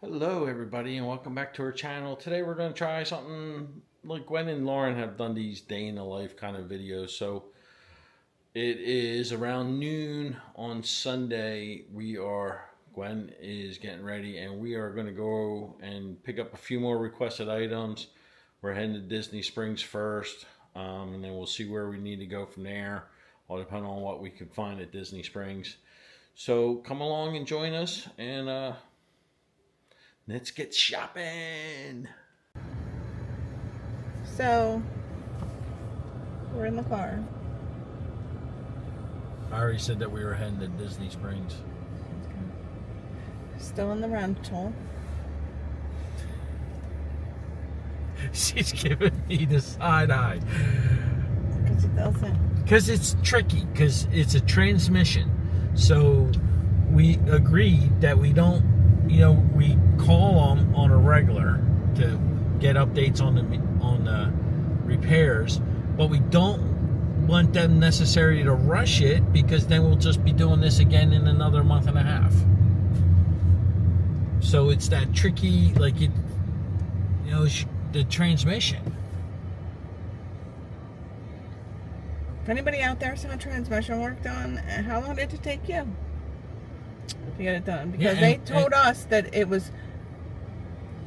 Hello everybody and welcome back to our channel. Today we're going to try something like Gwen and Lauren have done these day in the life kind of videos. So it is around noon on Sunday. Gwen is getting ready and we are going to go and pick up a few more requested items. We're heading to Disney Springs first, and then we'll see where we need to go from there. All depending on what we can find at Disney Springs. So come along and join us and let's get shopping. So, we're in the car. I already said that we were heading to Disney Springs. Still in the rental. She's giving me the side eye. Because it doesn't. Because it's tricky, because it's a transmission. So we agreed that we don't, we call them on a regular to get updates on the repairs, but we don't want them necessarily to rush it because then we'll just be doing this again in another month and a half. So it's that tricky, the transmission. If anybody out there saw transmission work done, how long did it take you to get it done? Because they told us that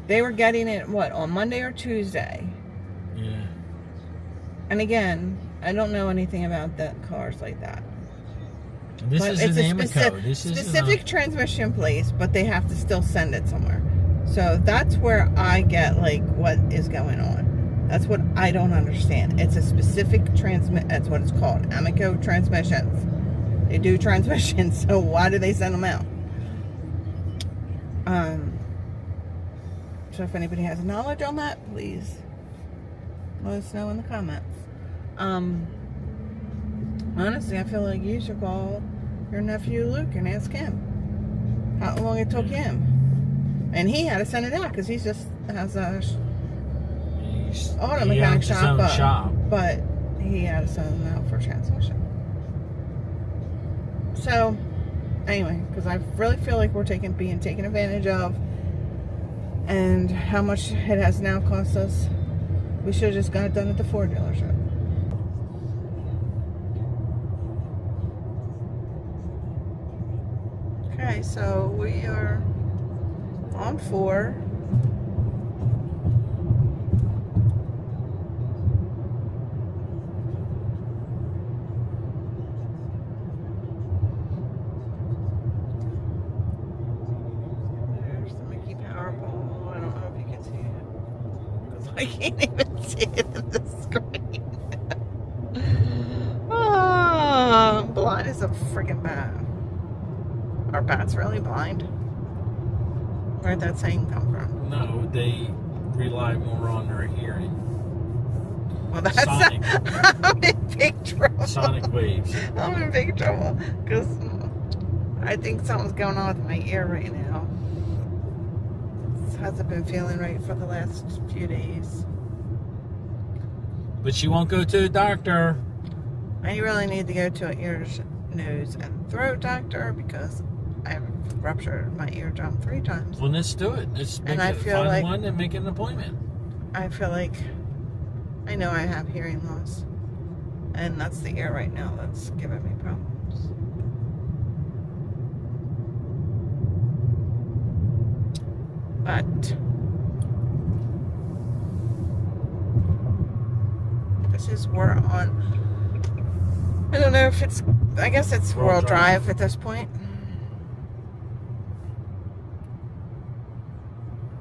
they were getting it, on Monday or Tuesday? Yeah. And again, I don't know anything about the cars like that. This is an Amico. This is specific transmission place, but they have to still send it somewhere. So that's where I get what is going on. That's what I don't understand. It's a specific that's what it's called. Amico transmissions. They do transmissions, so why do they send them out? So if anybody has knowledge on that, please let us know in the comments. Honestly, I feel like you should call your nephew Luke and ask him how long it took him. And he had to send it out because he just has a auto mechanic shop, but he had to send it out for transmission. So, anyway, because I really feel like we're being taken advantage of, and how much it has now cost us. We should have just got it done at the Ford dealership. Okay, so we are on 4. There's the Mickey Powerball. I don't know if you can see it, because I can't even see it in the screen. Blind as a freaking bat. Are bats really blind? Where'd that saying come from? No, they rely more on their hearing. Well, that's Sonic. I'm in big trouble. Sonic waves. I'm in big trouble because I think something's going on with my ear right now. This hasn't been feeling right for the last few days. But she won't go to the doctor. I really need to go to an ear, nose, and throat doctor because I've ruptured my eardrum 3 times. Well, let's do it. Find one and make an appointment. I feel like I know I have hearing loss, and that's the ear right now that's giving me problems. But this is we're on. I don't know if it's. I guess it's World Drive at this point.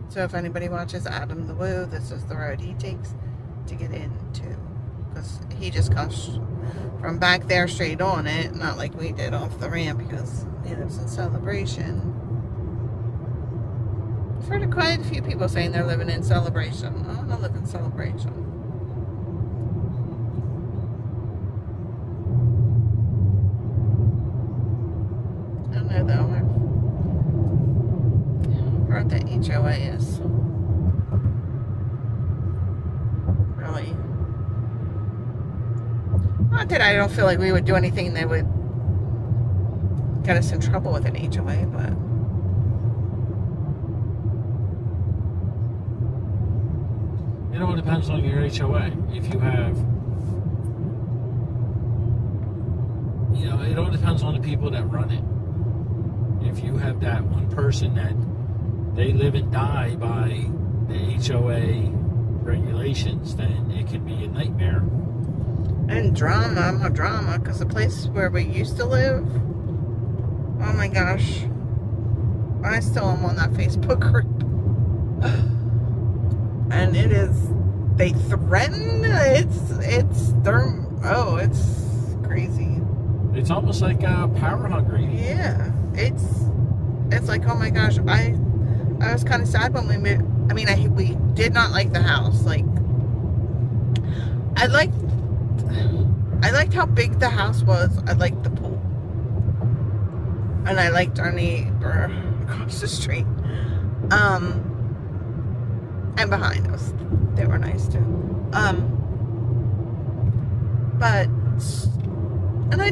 So if anybody watches Adam the Woo, this is the road he takes to get into, because he just comes from back there straight on it, not like we did off the ramp, because he lives in Celebration. I've heard quite a few people saying they're living in Celebration. I want to live in Celebration. I don't know though. I've heard that HOA is really, not that I don't feel like we would do anything that would get us in trouble with an HOA, but It all depends on your HOA. If you have, it all depends on the people that run it. If you have that one person that they live and die by the HOA regulations, then it can be a nightmare. And drama, because the place where we used to live, oh my gosh, I still am on that Facebook group. And it is, they threaten, it's crazy. It's almost like power hungry. Yeah, it's like, oh my gosh, I was kind of sad when we moved. I mean, we did not like the house. Like, I liked how big the house was. I liked the pool, and I liked our neighbor across the street, and behind us. They were nice too. But, and I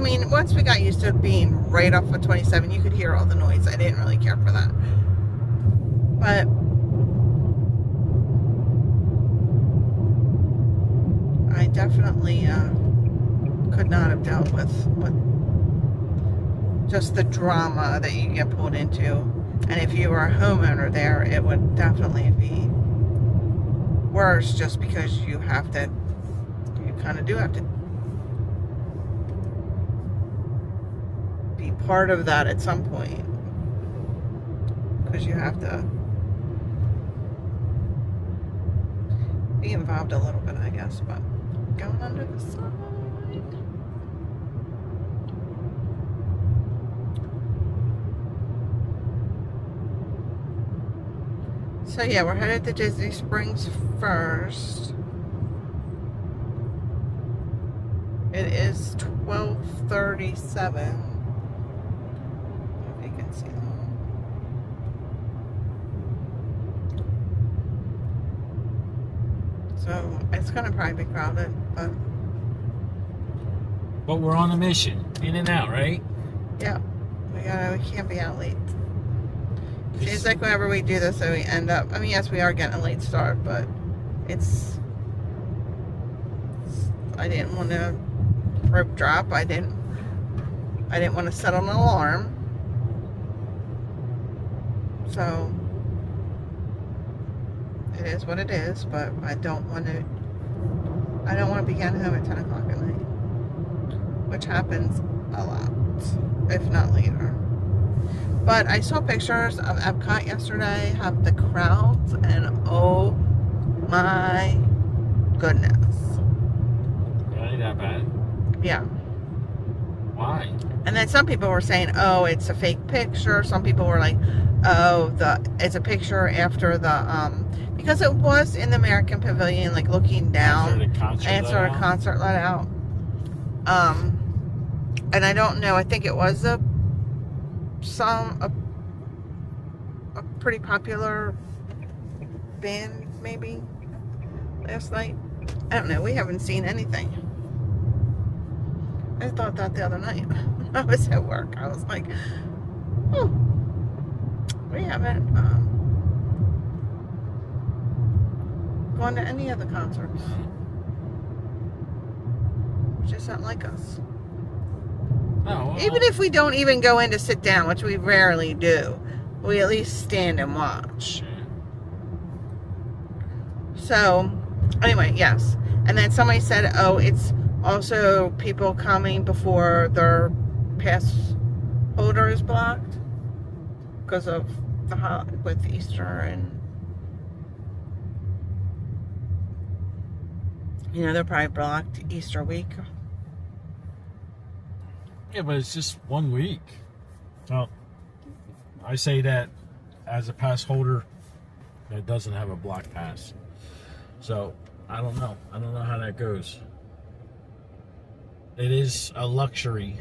mean, once we got used to it being right off of 27, you could hear all the noise. I didn't really care for that. But I definitely could not have dealt with just the drama that you get pulled into. And if you were a homeowner there, it would definitely be worse, just because you kind of do have to be part of that at some point, because you have to be involved a little bit, I guess. But going under the side. So yeah, we're headed to Disney Springs first. It is 12:37. If you can see that. So it's gonna probably be crowded, but we're on a mission, in and out, right? Yeah, we can't be out late. Seems like whenever we do this, so we end up. I mean, yes, we are getting a late start, but I didn't want to rope drop. I didn't want to set an alarm. So it is what it is. But I don't want to be getting home at 10 o'clock at night, which happens a lot, if not later. But I saw pictures of Epcot yesterday, have the crowds, and oh my goodness. Really that bad? Yeah. Why? And then some people were saying, oh, it's a fake picture. Some people were like, oh, it's a picture after the, because it was in the American Pavilion, like looking down. After the concert let out. And I don't know, I think it was a pretty popular band maybe last night. I don't know, we haven't seen anything. I thought that the other night when I was at work. I was like, oh, we haven't gone to any of the concerts. Which isn't like us. Oh, well. Even if we don't even go in to sit down, which we rarely do, we at least stand and watch. So, anyway, yes. And then somebody said, oh, it's also people coming before their pass holder is blocked because of with Easter and they're probably blocked Easter week. Yeah, but it's just 1 week. Well, I say that as a pass holder that doesn't have a block pass. So, I don't know. I don't know how that goes. It is a luxury.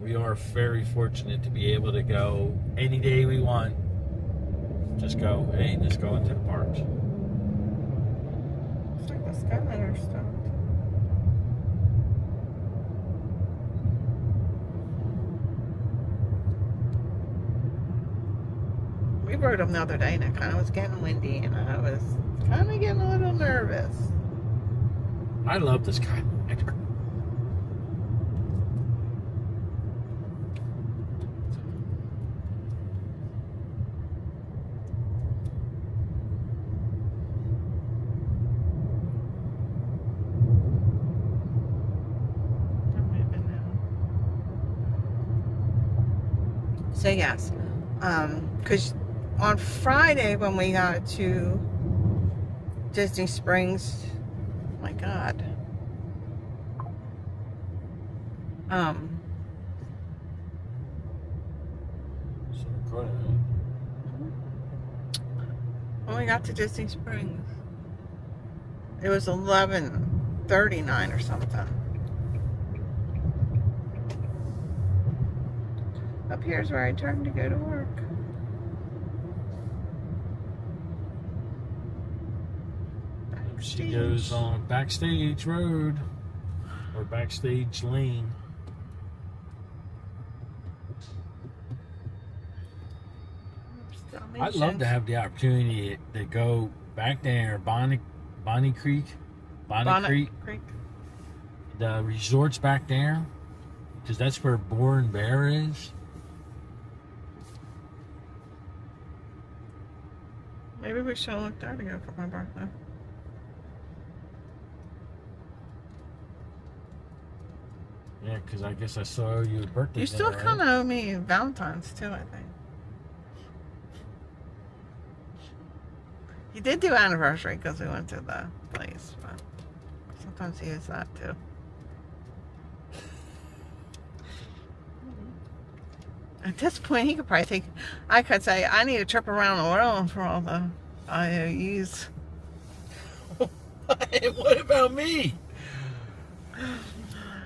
We are very fortunate to be able to go any day we want. Just go into the parks. It's like the Skyliner stuff. We rode them the other day and it kind of was getting windy and I was kind of getting a little nervous. I love this guy. So yes, because on Friday when we got to Disney Springs, oh my God, when we got to Disney Springs, it was 11:39 or something. Up here's where I turned to go to work. She goes on Backstage Road or Backstage Lane. I'd love to have the opportunity to go back there, Bonnie Creek, Bonnet Creek. The resort's back there, because that's where Boar and Bear is. Maybe we should look there to go for my birthday. Yeah, because I guess I saw you a birthday. You still kind of owe me Valentine's too, I think. You did do anniversary because we went to the place, but sometimes he does that too. At this point, he could probably think, I could say, I need a trip around the world for all the IOUs. What about me?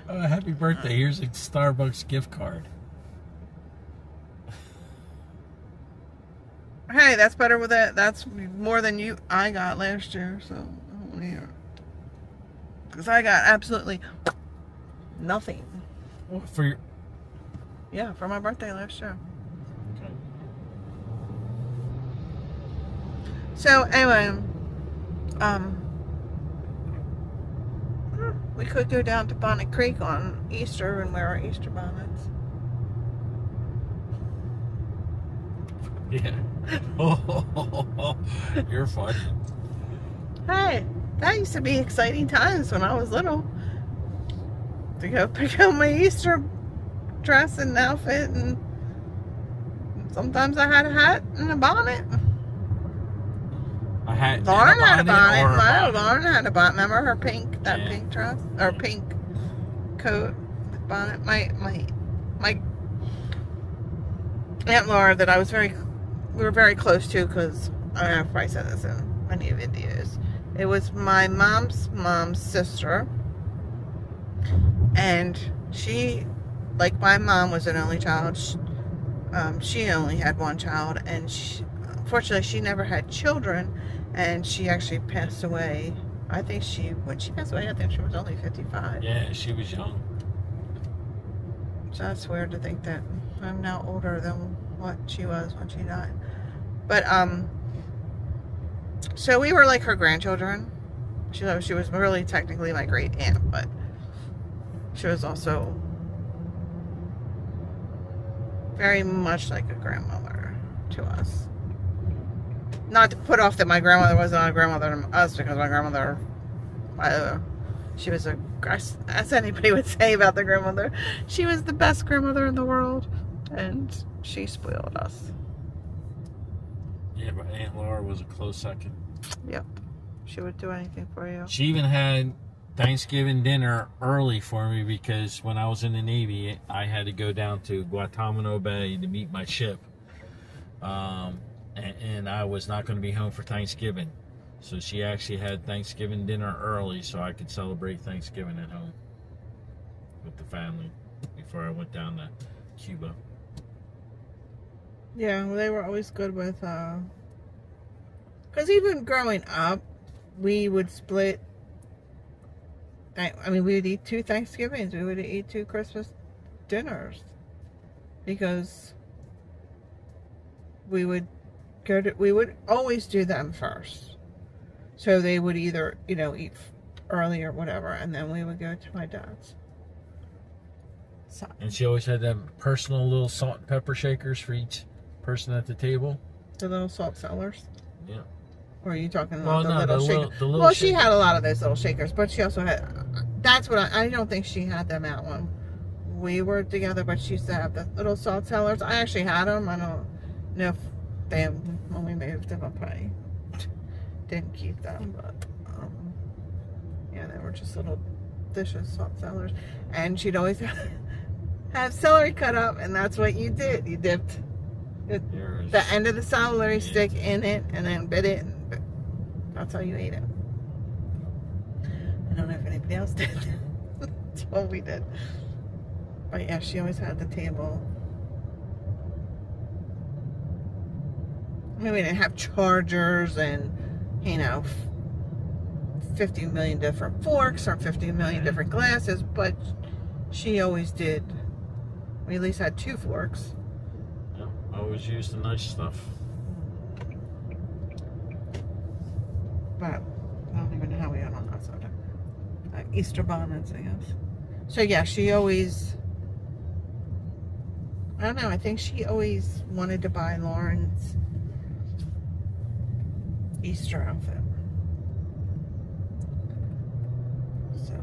Happy birthday. Here's a Starbucks gift card. Hey, that's better with it. That's more than I got last year, so because I got absolutely nothing. For your... Yeah, for my birthday last year. Okay. So anyway, we could go down to Bonnet Creek on Easter and wear our Easter bonnets. Yeah. Oh, you're funny. Hey, that used to be exciting times when I was little. To go pick up my Easter dress and outfit, and sometimes I had a hat and a bonnet. A hat. Lauren had a bonnet. No, Lauren had a bonnet. Remember her pink, Yeah. pink dress or pink coat with bonnet. My Aunt Laura that we were very close to, because I've probably said this in many videos. It was my mom's sister, and she, like my mom, was an only child. She only had one child, and unfortunately she never had children, and she actually passed away. When she passed away, I think she was only 55. Yeah, she was young. So that's weird to think that I'm now older than what she was when she died. But so we were like her grandchildren. She was really technically my great aunt, but she was also very much like a grandmother to us. Not to put off that my grandmother was not a grandmother to us, because my grandmother, she was as anybody would say about the grandmother, she was the best grandmother in the world, and she spoiled us. Yeah, but Aunt Laura was a close second. Yep. She would do anything for you. She even had Thanksgiving dinner early for me, because when I was in the Navy, I had to go down to Guantanamo Bay to meet my ship. And I was not going to be home for Thanksgiving. So she actually had Thanksgiving dinner early so I could celebrate Thanksgiving at home with the family before I went down to Cuba. Yeah, well, they were always good with, because even growing up, we would split. We would eat 2 Thanksgivings. We would eat 2 Christmas dinners, because we would we would always do them first. So they would either, you know, eat early or whatever, and then we would go to my dad's. So. And she always had them personal little salt and pepper shakers for each person at the table. The little salt cellars? Yeah. Or are you talking about the little shakers? The little well, she had a lot of those little shakers, but she also had, that's what I don't think she had them out when we were together, but she used to have the little salt cellars. I actually had them. I don't know if they, when we moved them, I probably didn't keep them, but yeah, they were just little dishes, salt cellars. And she'd always have celery cut up, and that's what you did. You dipped the end of the celery stick in it and then bit it, and that's how you ate it. I don't know if anybody else did. That's what we did. But yeah, she always had the table. I mean, we didn't have chargers and, you know, 50 million different forks or 50 million different glasses, but she always did. We at least had 2 forks. Yeah, I always used the nice stuff. But I don't even know how we got on that subject. Easter bonnets, I guess. So yeah, she always, I don't know, I think she always wanted to buy Lauren's Easter outfit. So.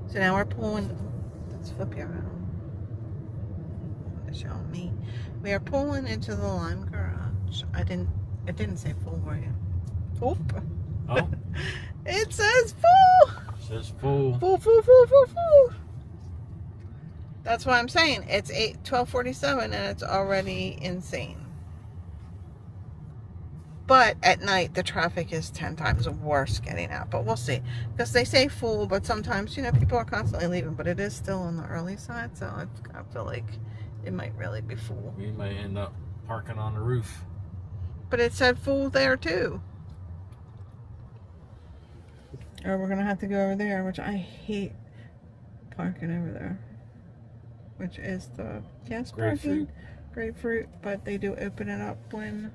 So now we're pulling, let's flip you around. Show me. We are pulling into the Lime Garage. It didn't say full, right? Oh. Oh. It says full. It says full. Full. That's what I'm saying. It's 12:47 and it's already insane. But at night, the traffic is 10 times worse getting out. But we'll see. Because they say full, but sometimes, you know, people are constantly leaving. But it is still on the early side, so I feel like it might really be full. We might end up parking on the roof. But it said full there, too. Or we're going to have to go over there, which I hate parking over there. Which is the gas parking. Grapefruit. But they do open it up when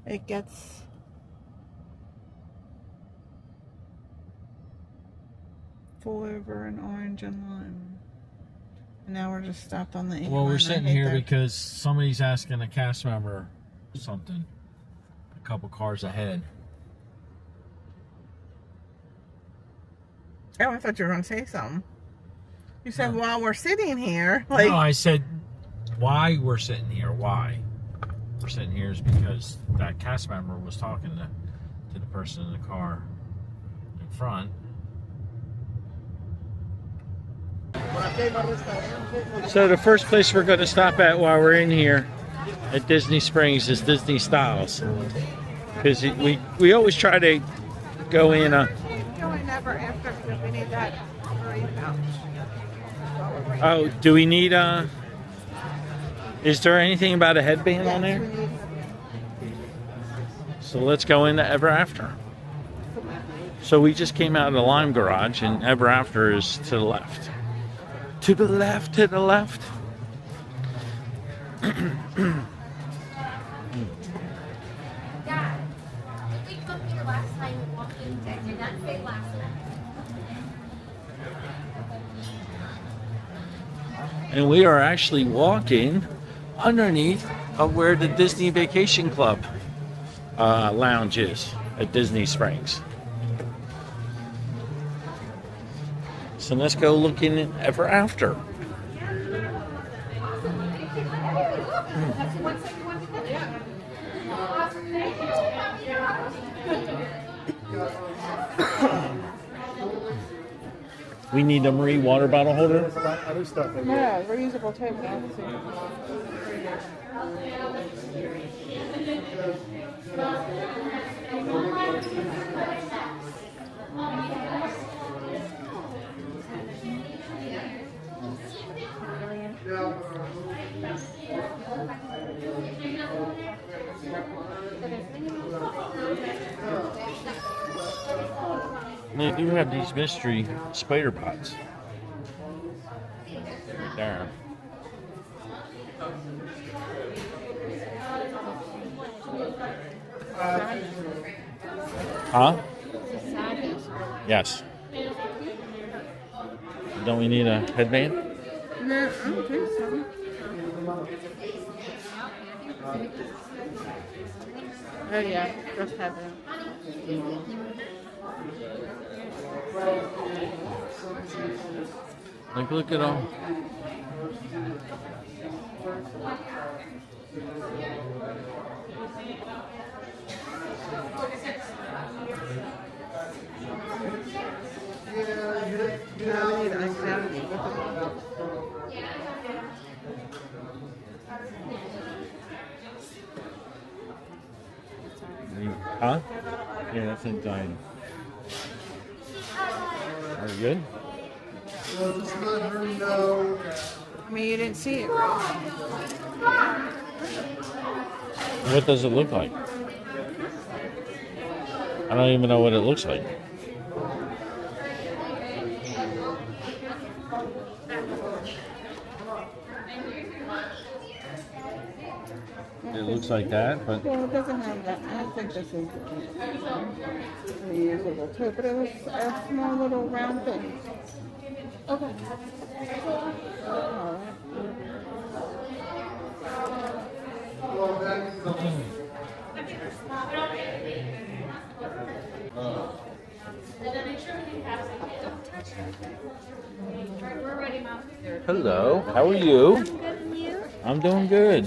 it gets full over in orange and lime. And now we're just stopped on the 81. Well, we're sitting here because somebody's asking a cast member something. A couple cars ahead. Oh, I thought you were going to say something. You said, while we're sitting here. Like, no, I said, why we're sitting here. Why we're sitting here is because that cast member was talking to the person in the car in front. So the first place we're going to stop at while we're in here at Disney Springs is Disney Styles. Because we always try to go in never after because we need that pouch. Oh, do we need is there anything about a headband on there? So let's go into Ever After. So we just came out of the Lime Garage and Ever After is to the left. To the left, to the left. And we are actually walking underneath of where the Disney Vacation Club lounge is at Disney Springs. So let's go look in Ever After. We need a Marie water bottle holder. Yeah, reusable tape. They do have these mystery spider bots. Right there. Huh? Yes. Don't we need a headband? No, I don't think so. Oh yeah, just have it. Like, look at all. Huh? Yeah, that's insane. Are you good? Well, just let her know. I mean, you didn't see it, right? What does it look like? I don't even know what it looks like. It looks like that, but Well, it doesn't have that. I don't think this is reusable too, but it was a small little round thing. Okay. All right. hello, how are you? I'm doing good.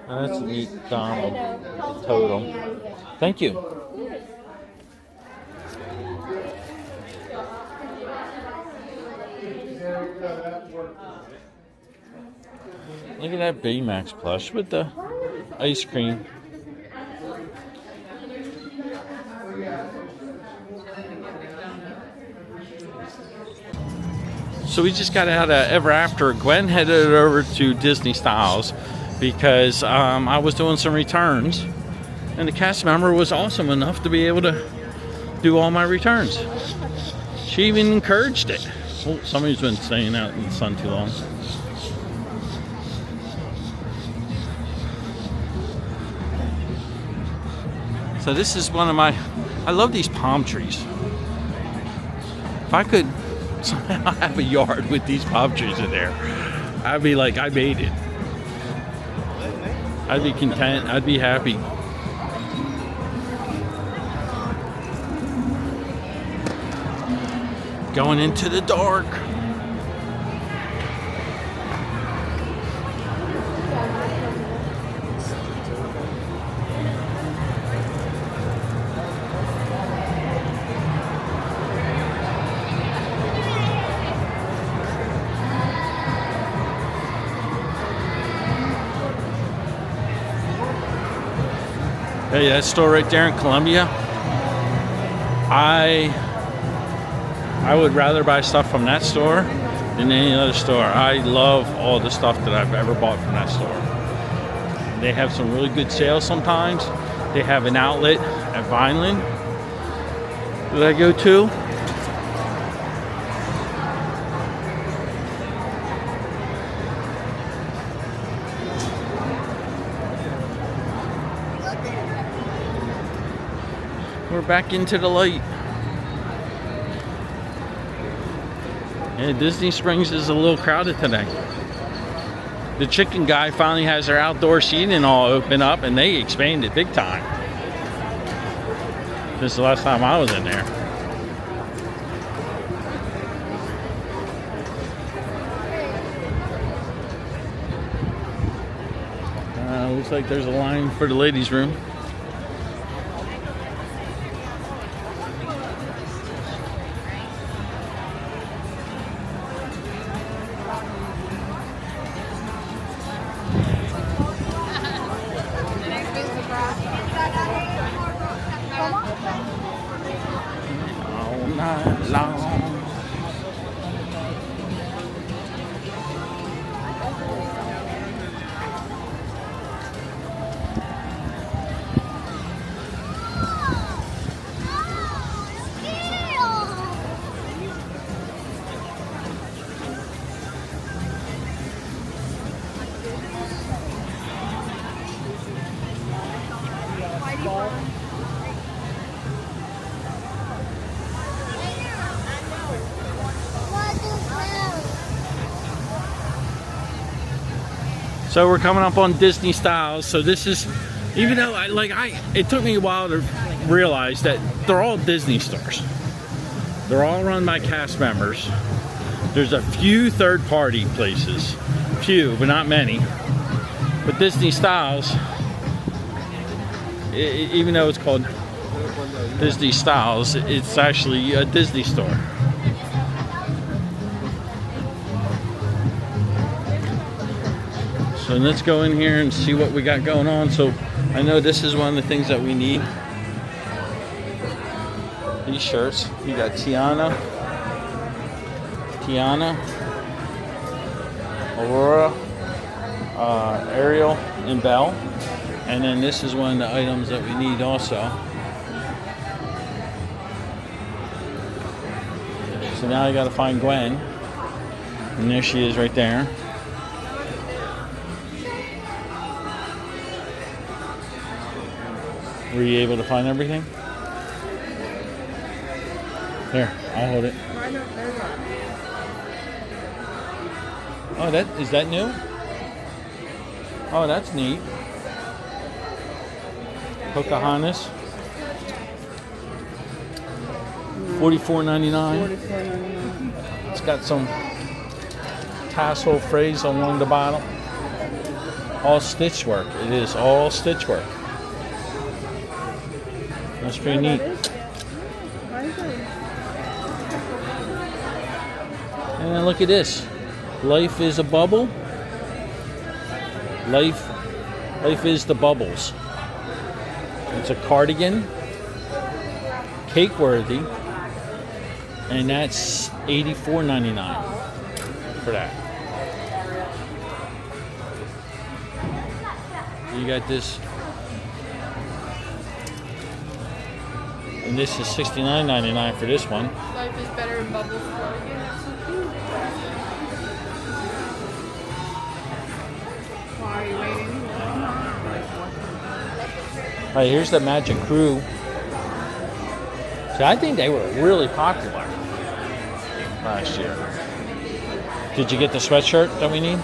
That's a neat Donald totem. Thank you. Look at that Maxx plush with the ice cream. So we just got out of Ever After. Gwen headed over to Disney Styles because I was doing some returns, and the cast member was awesome enough to be able to do all my returns. She even encouraged it. Oh, somebody's been staying out in the sun too long. So this is one of my, I love these palm trees. If I could somehow have a yard with these palm trees in there, I'd be like, I made it. I'd be content, I'd be happy. Going into the dark. Hey, that store right there in Columbia, I would rather buy stuff from that store than any other store. I love all the stuff that I've ever bought from that store. They have some really good sales sometimes. They have an outlet at Vineland that I go to. We're back into the light. And Disney Springs is a little crowded today. The chicken guy finally has their outdoor seating all open up, and they expanded big time. This is the last time I was in there. Looks like there's a line for the ladies' room. All night long. So we're coming up on Disney styles. So this is, even though it took me a while to realize that they're all Disney stores. They're all run by cast members. There's a few third-party places, few, but not many. But Disney styles, even though it's called Disney styles, it's actually a Disney store. So let's go in here and see what we got going on. So I know this is one of the things that we need. These shirts. You got Tiana, Aurora, Ariel, and Belle. And then this is one of the items that we need also. So now I gotta find Gwen. And there she is right there. Were you able to find everything? Here, I'll hold it. Oh, is that new? Oh, that's neat. Pocahontas. $44.99. It's got some tassel phrase along the bottom. All stitch work. It is all stitch work. That's pretty neat. And then look at this. Life is a bubble. Life is the bubbles. It's a cardigan. Cake worthy. And that's $84.99 for that. You got this. And this is $69.99 for this one. Life is better in bubbles. Why are you waiting? All right, here's the Magic Crew. So I think they were really popular last year. Did you get the sweatshirt that we need?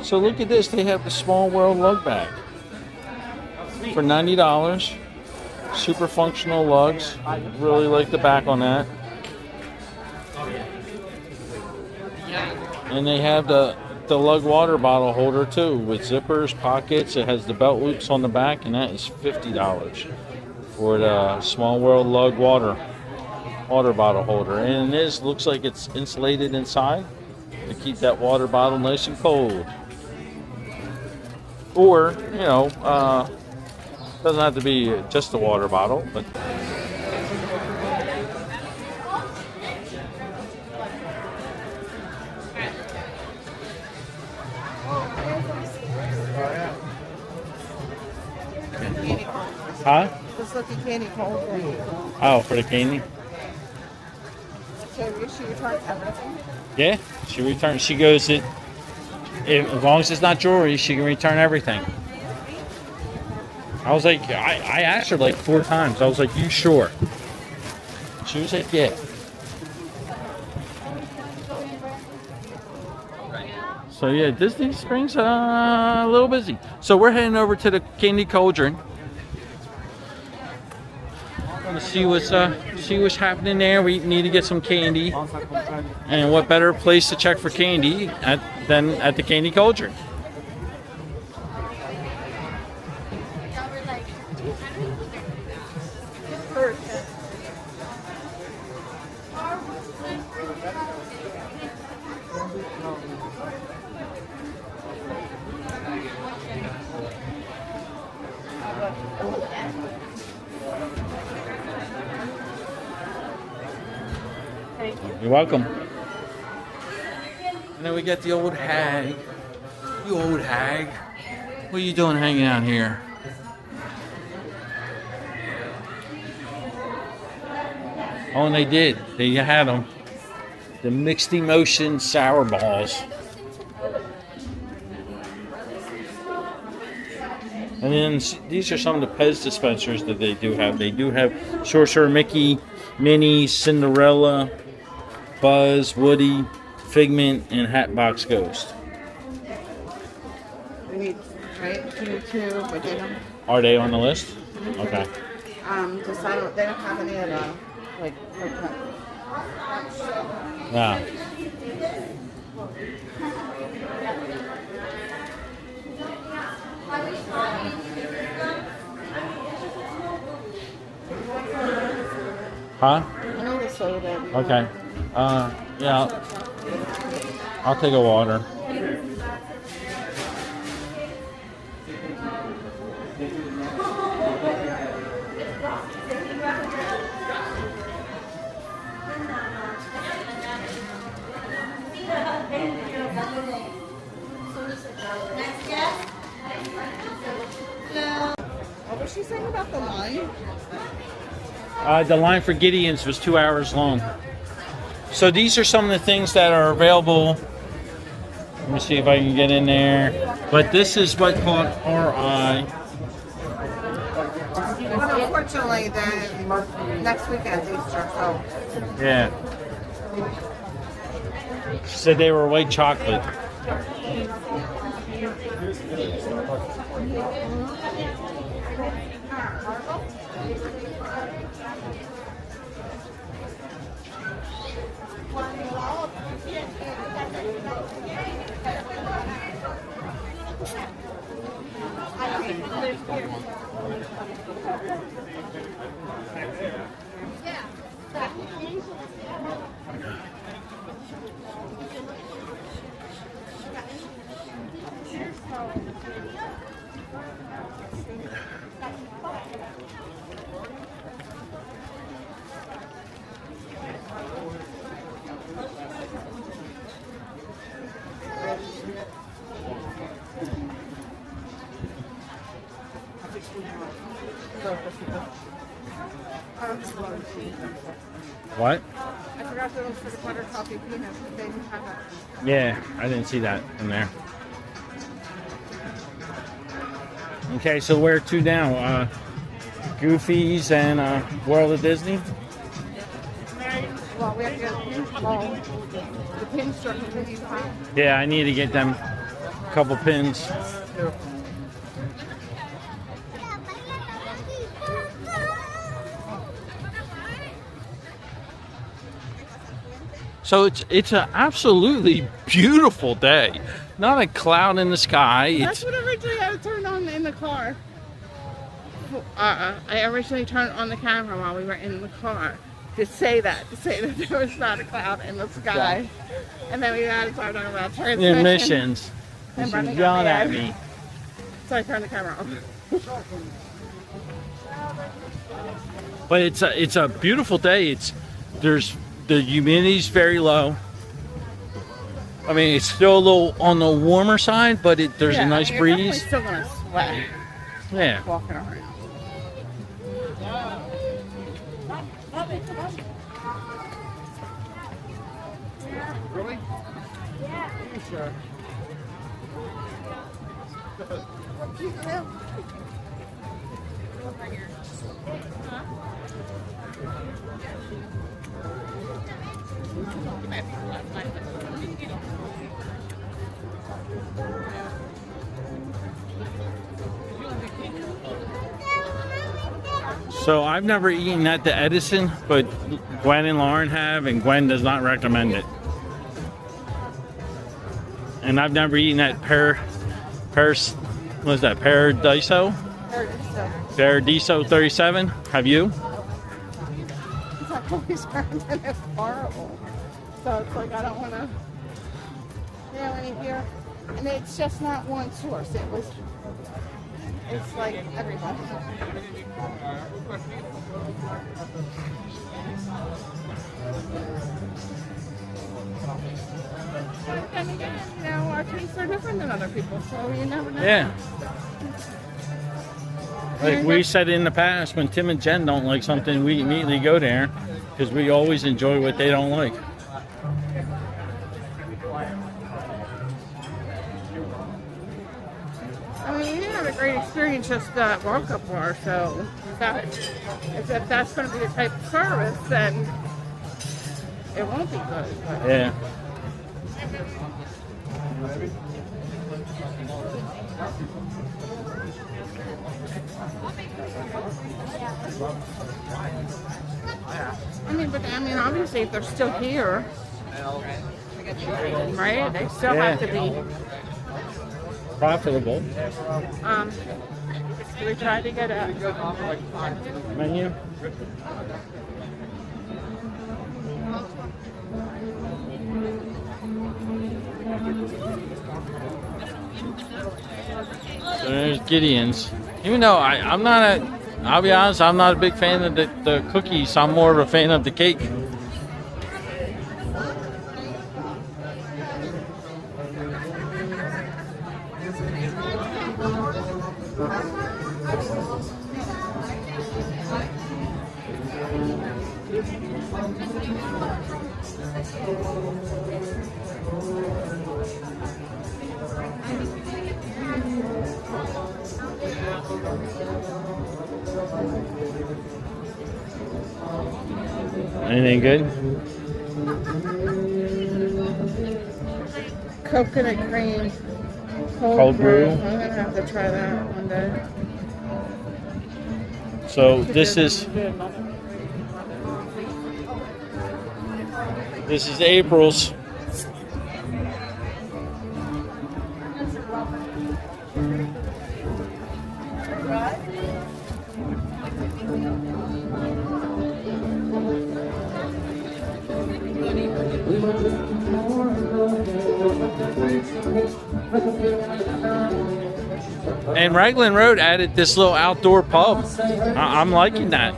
So look at this, they have the Small World lug bag for $90. Super functional lugs. Really like the back on that. And they have the lug water bottle holder too, with zippers, pockets. It has the belt loops on the back, and that is $50 for the Small World lug water bottle holder. And this looks like it's insulated inside to keep that water bottle nice and cold. Or, you know, doesn't have to be just a water bottle, but huh? Just look at candy cold. Oh, for the candy? So she returned everything? Yeah, she returns. She goes, as long as it's not jewelry, she can return everything. I was like, I asked her like 4 times. I was like, you sure? She was like, yeah. So yeah, Disney Springs a little busy. So we're heading over to the Candy Cauldron. Gonna see what's happening there. We need to get some candy, and what better place to check for candy than at the Candy Cauldron? You're welcome. And then we got the old hag. You old hag. What are you doing hanging out here? Oh, and they did. They had them. The mixed emotion sour balls. And then these are some of the Pez dispensers that they do have. They do have Sorcerer Mickey, Minnie, Cinderella, Buzz, Woody, Figment, and Hatbox Ghost. We need, right? We need 2, but they don't. Are they on the list? Okay. Just they don't have any of the, like, Yeah. Huh? I know the soda. Okay. Yeah. I'll take a water. What was she saying about the line? The line for Gideon's was 2 hours long. So these are some of the things that are available. Let me see if I can get in there. But this is what caught our eye. Unfortunately, next weekend's Easter, so. Yeah. She said they were white chocolate. What? I forgot to look for the butter coffee peanuts, but they didn't have that. Yeah, I didn't see that in there. Okay, so where to now? Goofy's and World of Disney? Well, we have to get the pin store continues on. Yeah, I need to get them a couple pins. So it's an absolutely beautiful day. Not a cloud in the sky. That's what originally I turned on in the car. I originally turned on the camera while we were in the car to say that there was not a cloud in the sky. And then we got to start talking about transmission. Emissions. And She's yelling at me. So I turned the camera off. But it's a beautiful day. The humidity's very low. I mean, it's still a little on the warmer side, but there's a nice breeze. You're still gonna sweat. Yeah. Walking around. Really? Yeah. Sure. So I've never eaten at the Edison, but Gwen and Lauren have, and Gwen does not recommend it. And I've never eaten at what is that? Paradiso 37. Have you? It's always hard and it's horrible. So it's like I don't want to. Yeah, when you hear, and it's just not one source. It's like everybody. And again, you know, our tastes are different than other people, so you never know. Yeah. Like we said in the past, when Tim and Jen don't like something, we immediately go there because we always enjoy what they don't like. I mean, we didn't have a great experience just that walk-up bar. So if that's going to be the type of service, then it won't be good. But. Yeah. I mean, obviously, if they're still here, right? They still have to be Profitable. We tried to get a Menu. So there's Gideon's. Even though I'll be honest, I'm not a big fan of the cookies. I'm more of a fan of the cake. Anything good? coconut cream Cold brew. I'm gonna have to try that one day. So this is April's. And Raglan Road added this little outdoor pub. I'm liking that.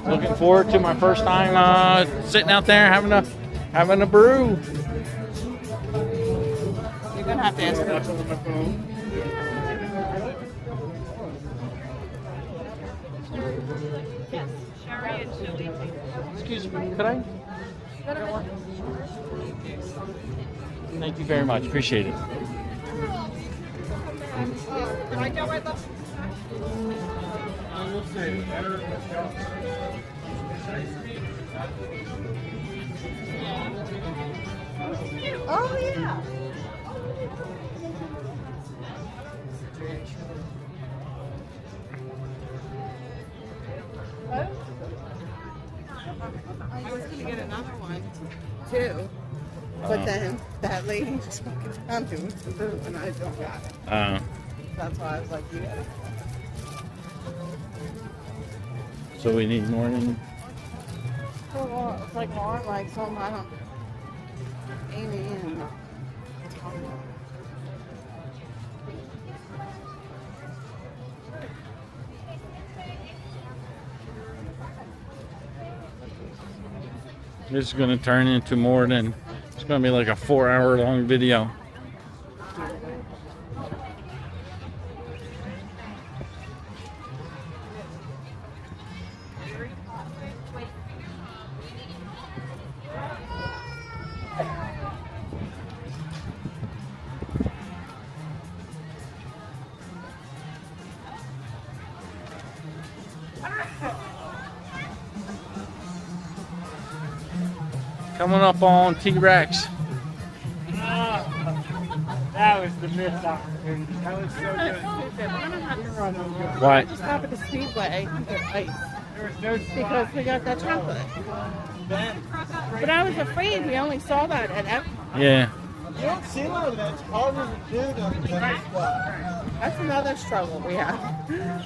Looking forward to my first time sitting out there having a brew. You're gonna have to ask her. Excuse me, could I? Thank you very much. Appreciate it. Oh yeah. I was gonna get another one too, but then that lady just fucking found me with some food and I don't got it. That's why I was like, yeah. So we need more than. Well, it's like more like some I don't. Amy and. This is going to turn into more than. It's going to be like a 4-hour long video. Coming up on T-Rex. That was the missed opportunity. That was so good. Why? I just stopped at the Speedway There was no because we got that chocolate. But I was afraid we only saw that at Epcot. Yeah. You don't see a lot of that. It's harder to do than the spot. That's another struggle we have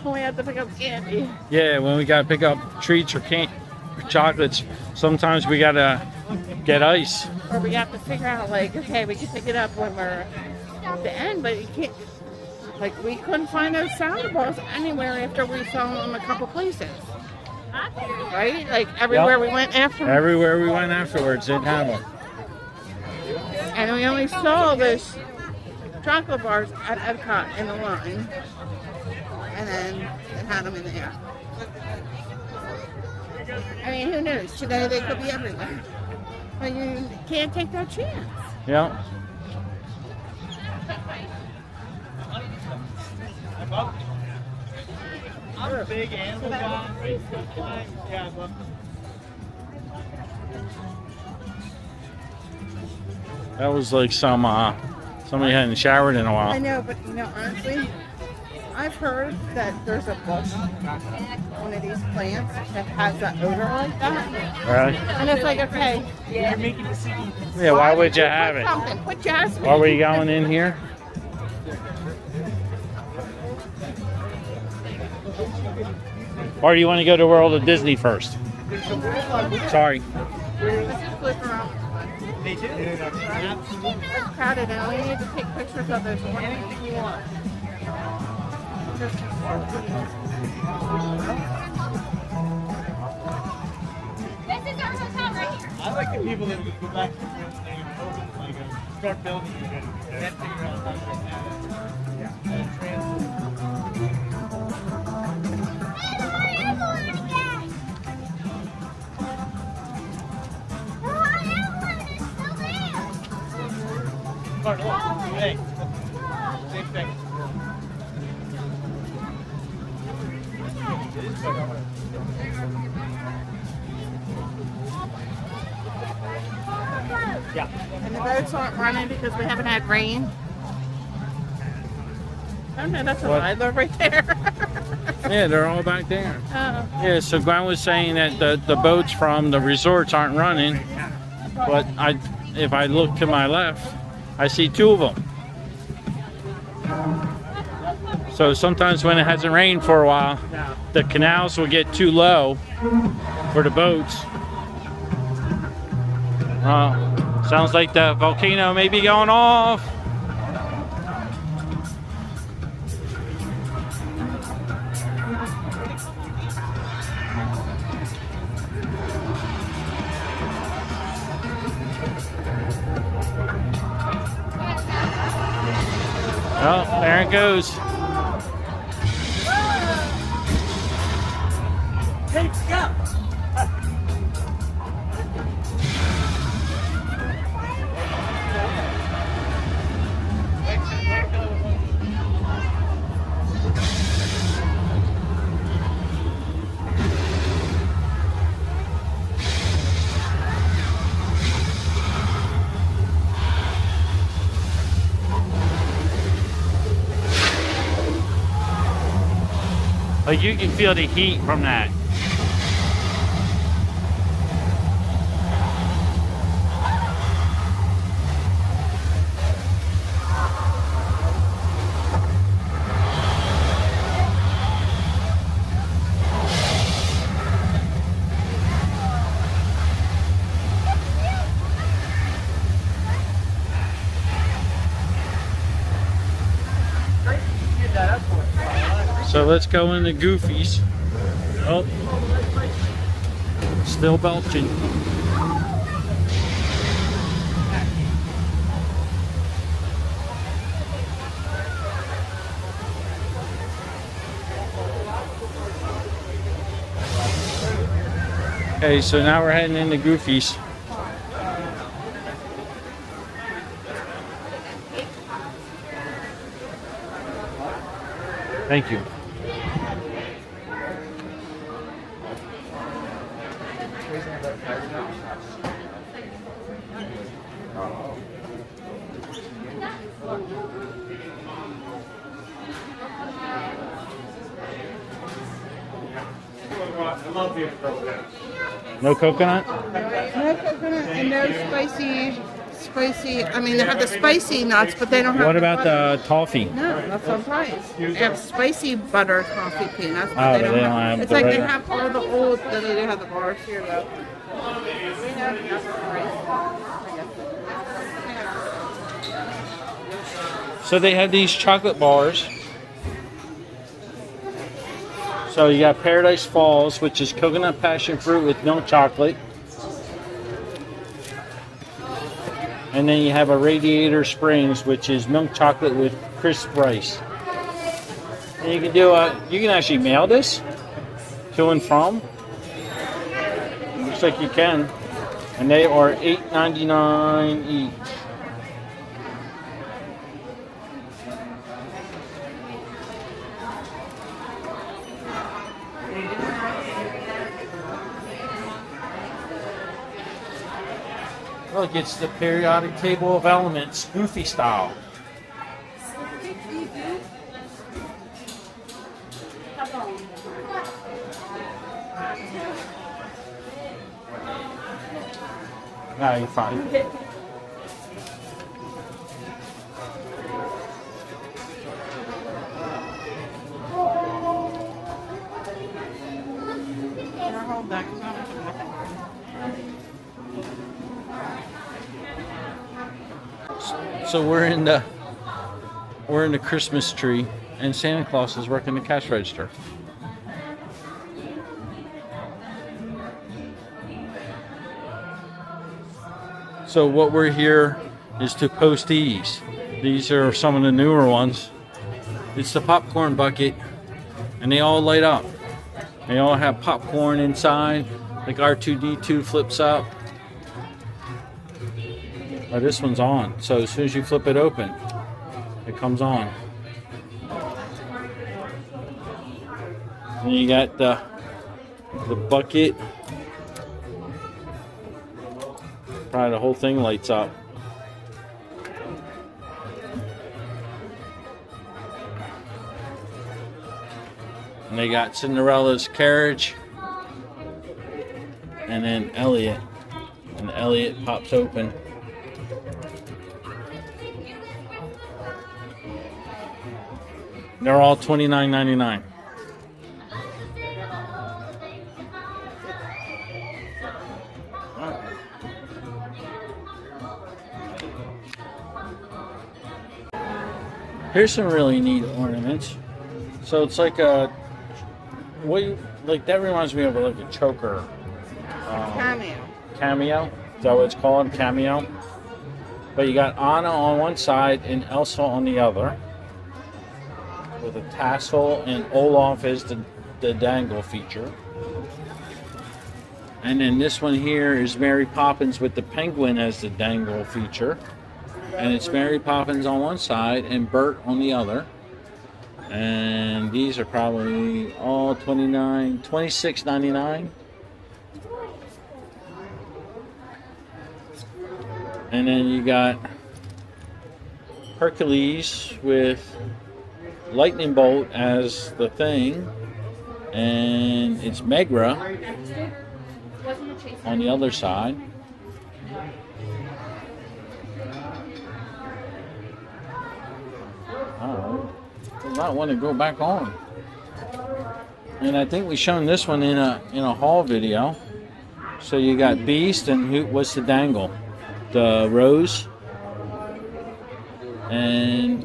when we have to pick up candy. Yeah, when we got to pick up treats or chocolates, sometimes we got to get ice. Or we have to figure out, like, okay, we can pick it up when we're at the end, but you can't. Like, we couldn't find those salad balls anywhere after we saw them a couple places. Right? Like, everywhere we went after. Everywhere we went afterwards, didn't have them. And we only saw those chocolate bars at Epcot in the line. And then they had them in there. I mean, who knows? Today they could be everywhere. But you can't take that chance. Yeah. I'm a big animal guy. Yeah, but That was like somebody hadn't showered in a I while. know, but you know, honestly, I've heard that there's a bush, one of these plants that has that odor like that. Right? And it's like, okay, you're making the scene. Yeah, why would you have it? something, put jasmine. Why were you going in here? Or do you want to go to World of Disney first? Sorry. Let's just flip around. They do. Absolutely. It's crowded and we need to take pictures of this. Anything you want. This is our hotel right here. I like the people that would go back to real estate and open like a start building again. Can't figure out how to get that. Hey, same thing. Yeah. And the boats aren't running because we haven't had rain. Oh no, that's a What? idler right there. Yeah, they're all back there. Oh. Yeah, so Gwen was saying that the boats from the resorts aren't running, but if I look to my left, I see two of them. So sometimes when it hasn't rained for a while, the canals will get too low for the boats. Sounds like the volcano may be going off. Oh, there it goes. Hey, go! Like you can feel the heat from that. So let's go into Goofy's. Oh, still belching. Okay, so now we're heading into Goofy's. Thank you. No coconut? No coconut and no spicy. I mean, they have the spicy nuts, but they don't have. What about butter. the toffee? No, that's on price. They have spicy butter coffee peanuts, but Oh, they but don't they don't have. have It's the like they regular. have all the old. They do have the bars here though. We know that's price. So they have these chocolate bars. So you got Paradise Falls, which is coconut passion fruit with milk chocolate. And then you have a Radiator Springs, which is milk chocolate with crisp rice. And you can you can actually mail this to and from. Looks like you can. And they are $8.99 each. Look, it's the periodic table of elements, Goofy style. No, you're fine. Hold that. So we're in the Christmas tree, and Santa Claus is working the cash register. So what we're here is to post these. These are some of the newer ones. It's the popcorn bucket, and they all light up. They all have popcorn inside. Like R2-D2 flips up. Oh, this one's on. So as soon as you flip it open, it comes on. And you got the bucket. Probably the whole thing lights up. And they got Cinderella's carriage. And then Elliot. And Elliot pops open. They're all $29.99. Here's some really neat ornaments. So it's like a that reminds me of like a choker. Cameo. Is that what it's called? Cameo. But you got Anna on one side and Elsa on the other, with a tassel, and Olaf is the dangle feature. And then this one here is Mary Poppins with the penguin as the dangle feature. And it's Mary Poppins on one side and Bert on the other. And these are probably all $26.99. And then you got Hercules with Lightning Bolt as the thing, and it's Megra on the other side. Oh, I might want to go back on. And I think we shown this one in a haul video. So you got Beast, and what's the dangle? The Rose, and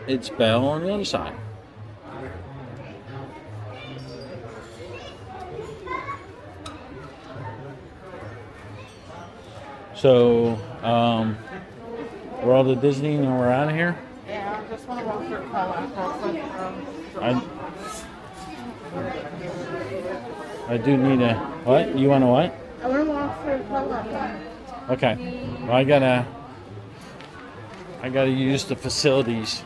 it's Belle on the other side. So we're all to Disney and we're out of here. Yeah, I just want to walk through I do need a what? You want a what? I want to walk through Color. Okay. Well, I gotta use the facilities.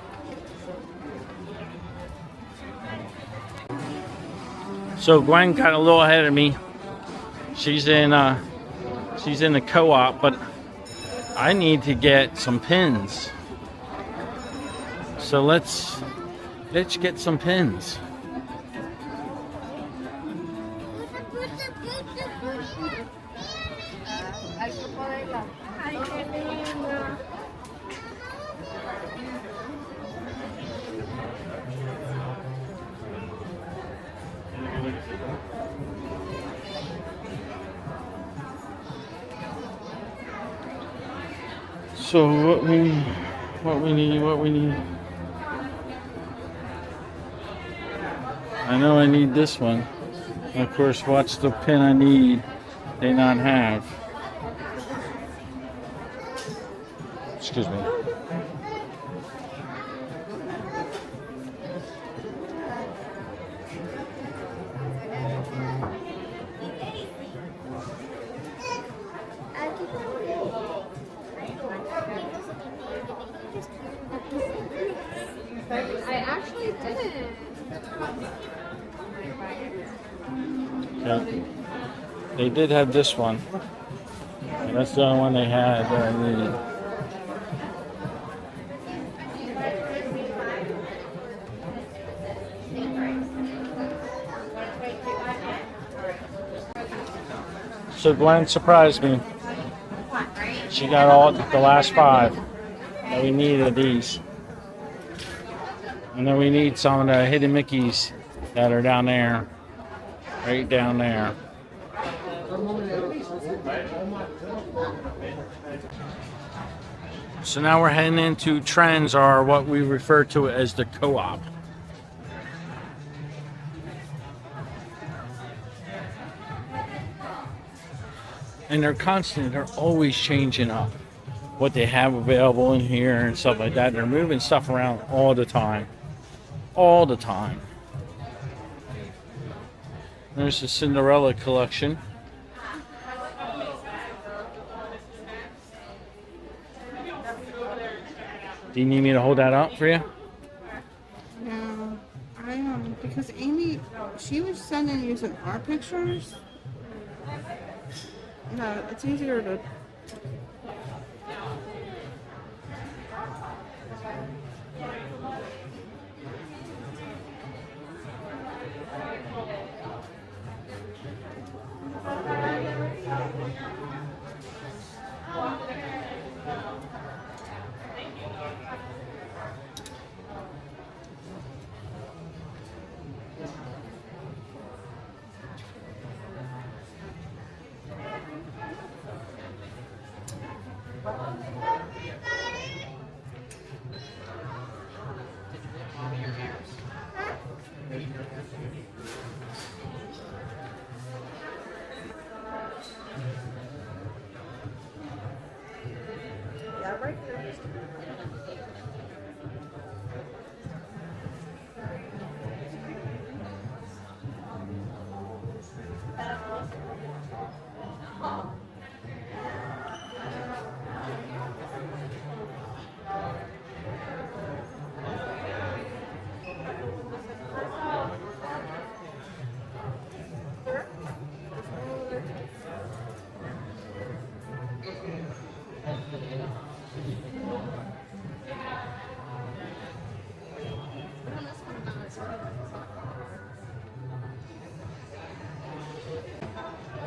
So Gwen got a little ahead of me. She's in the co-op, but I need to get some pins. So let's get some pins. So what we need. I know I need this one. And of course, what's the pin I need? They not have. Excuse me. I actually didn't. Okay. They did have this one. That's the only one they had that I needed. So Glenn surprised me. She got all the last 5 that we needed of these. And then we need some of the hidden Mickeys that are down there. Right down there. So now we're heading into Trends, or what we refer to as the co-op. And they're always changing up what they have available in here and stuff like that. They're moving stuff around all the time. All the time. There's the Cinderella collection. Do you need me to hold that up for you? No, because Amy, she was sending you some art pictures. No, it's easier to.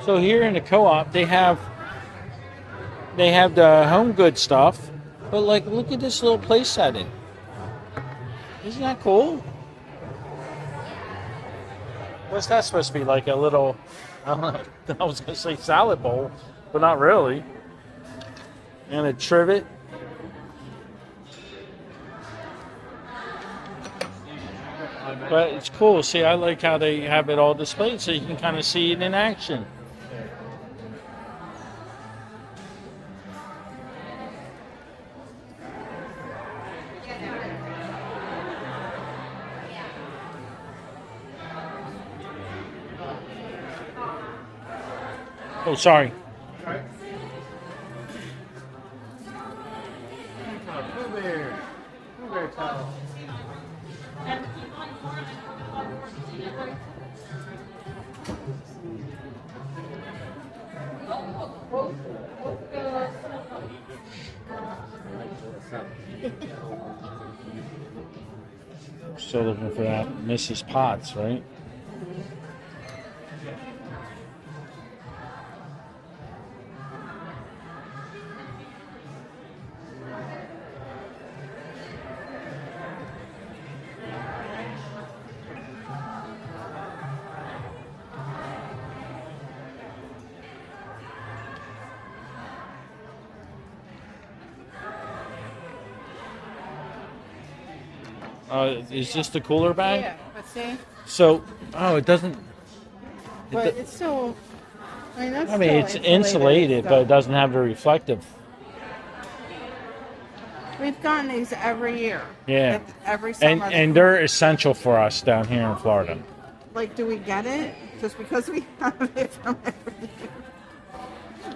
So here in the co-op, they have the home good stuff, but like, look at this little place setting. Isn't that cool? What's that supposed to be? Like a little, I don't know, I was going to say salad bowl, but not really. And a trivet. But it's cool. See, I like how they have it all displayed so you can kind of see it in action. Oh, sorry. Pooh Bear. Pooh Bear towel. Still looking for that Mrs. Potts, right? Is this the cooler bag? Yeah, but see, So, oh, it doesn't. but it's still. I mean, that's I mean, still it's insulated, but it so- doesn't have the reflective. We've gotten these every year. Yeah. Every summer. And they're essential for us down here in Florida. Like, do we get it just because we have it from every year?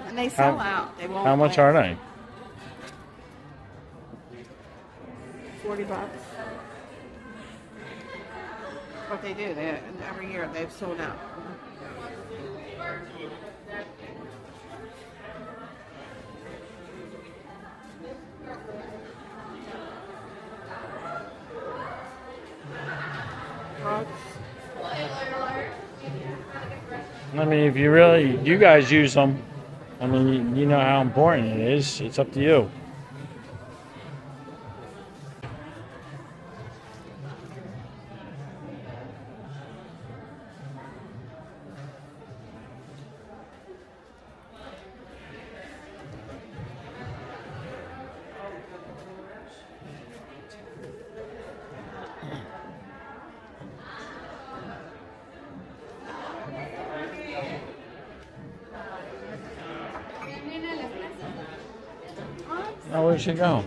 And they sell out. They won't. How much are they? $40. What they do, every year they've sold out. I mean, if you guys use them, I mean, you know how important it is. It's up to you. Now where'd she go?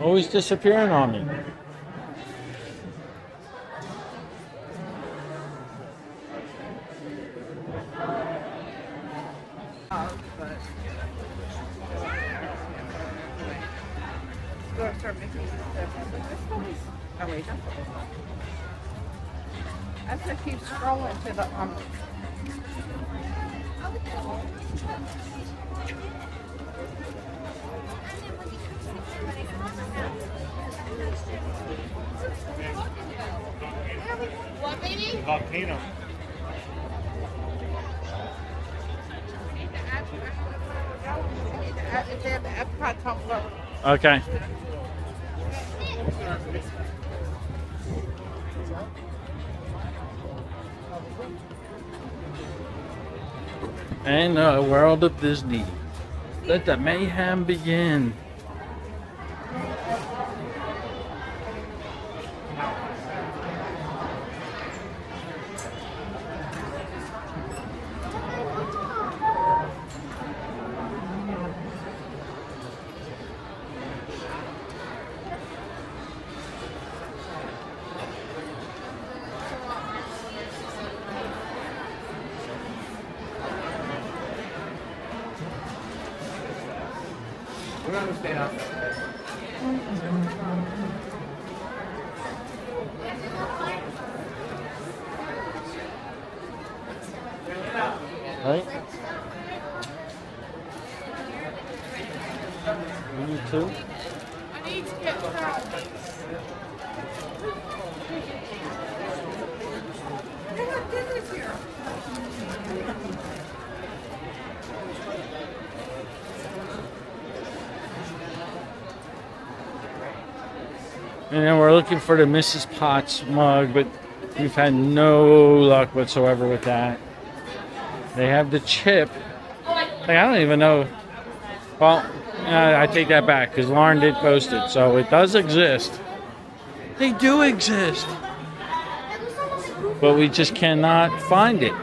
Always disappearing on me. Oh, wait. I have to keep scrolling to the What, baby? Volcano. They have the Epcot tumbler. Okay. And the world of Disney. Let the mayhem begin. We're gonna stay outside. Right? We need two. I need to get crowd. They have dinners here. And then we're looking for the Mrs. Potts mug, but we've had no luck whatsoever with that. They have the chip. Like, I don't even know. Well, I take that back because Lauren did post it, so it does exist. They do exist. But we just cannot find it.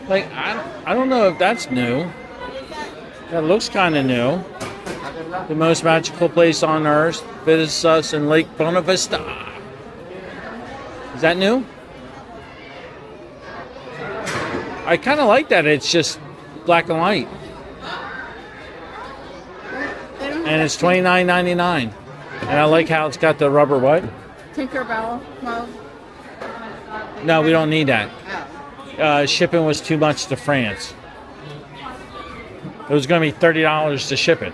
Like, I don't know if that's new. That looks kind of new. The most magical place on earth visits us in Lake Buena Vista. Is that new? I kind of like that. It's just black and white. And it's $29.99. And I like how it's got the rubber what? Tinkerbell mug. No, we don't need that. Shipping was too much to France. It was going to be $30 to ship it.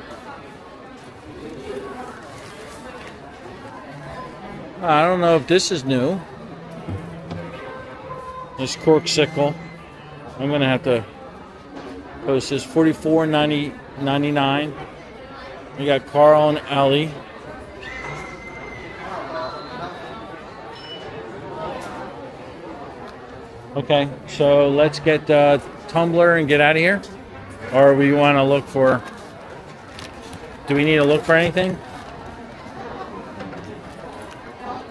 I don't know if this is new. This corksicle. I'm going to have to post this. $44.99. We got Carl and Ellie. Okay, so let's get the tumbler and get out of here. Or we want to look for... Do we need to look for anything? I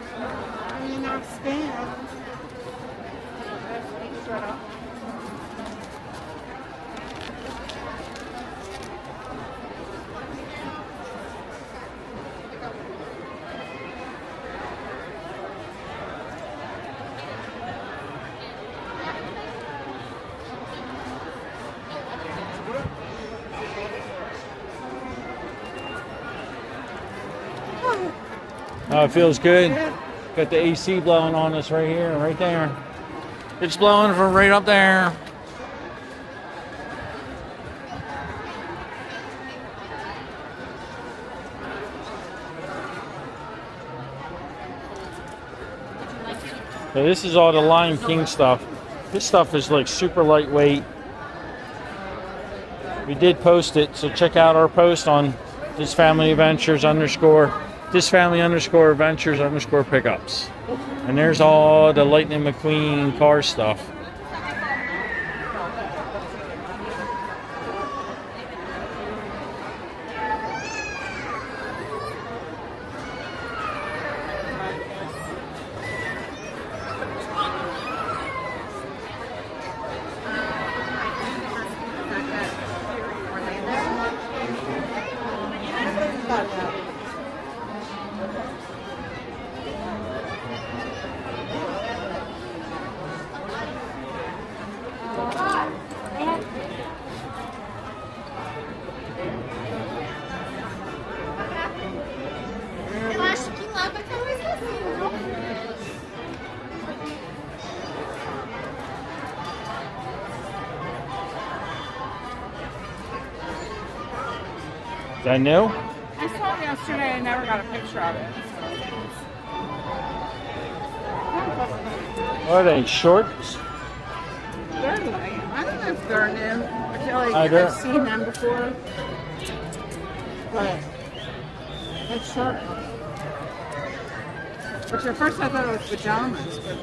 mean, I'll scan. Oh, it feels good. Got the AC blowing on us right here, right there. It's blowing from right up there. So this is all the Lion King stuff. This stuff is like super lightweight. We did post it, so check out our post on disfamily adventures pickups. And there's all the Lightning McQueen car stuff. Eu acho que lá vai ter mais assim, não? Is that new? I saw it yesterday. I never got a picture of it. What are they, shorts? They're like, I don't know if they're new. I feel like They're- I've seen them before. But it's short. Which at first I thought it was pajamas, but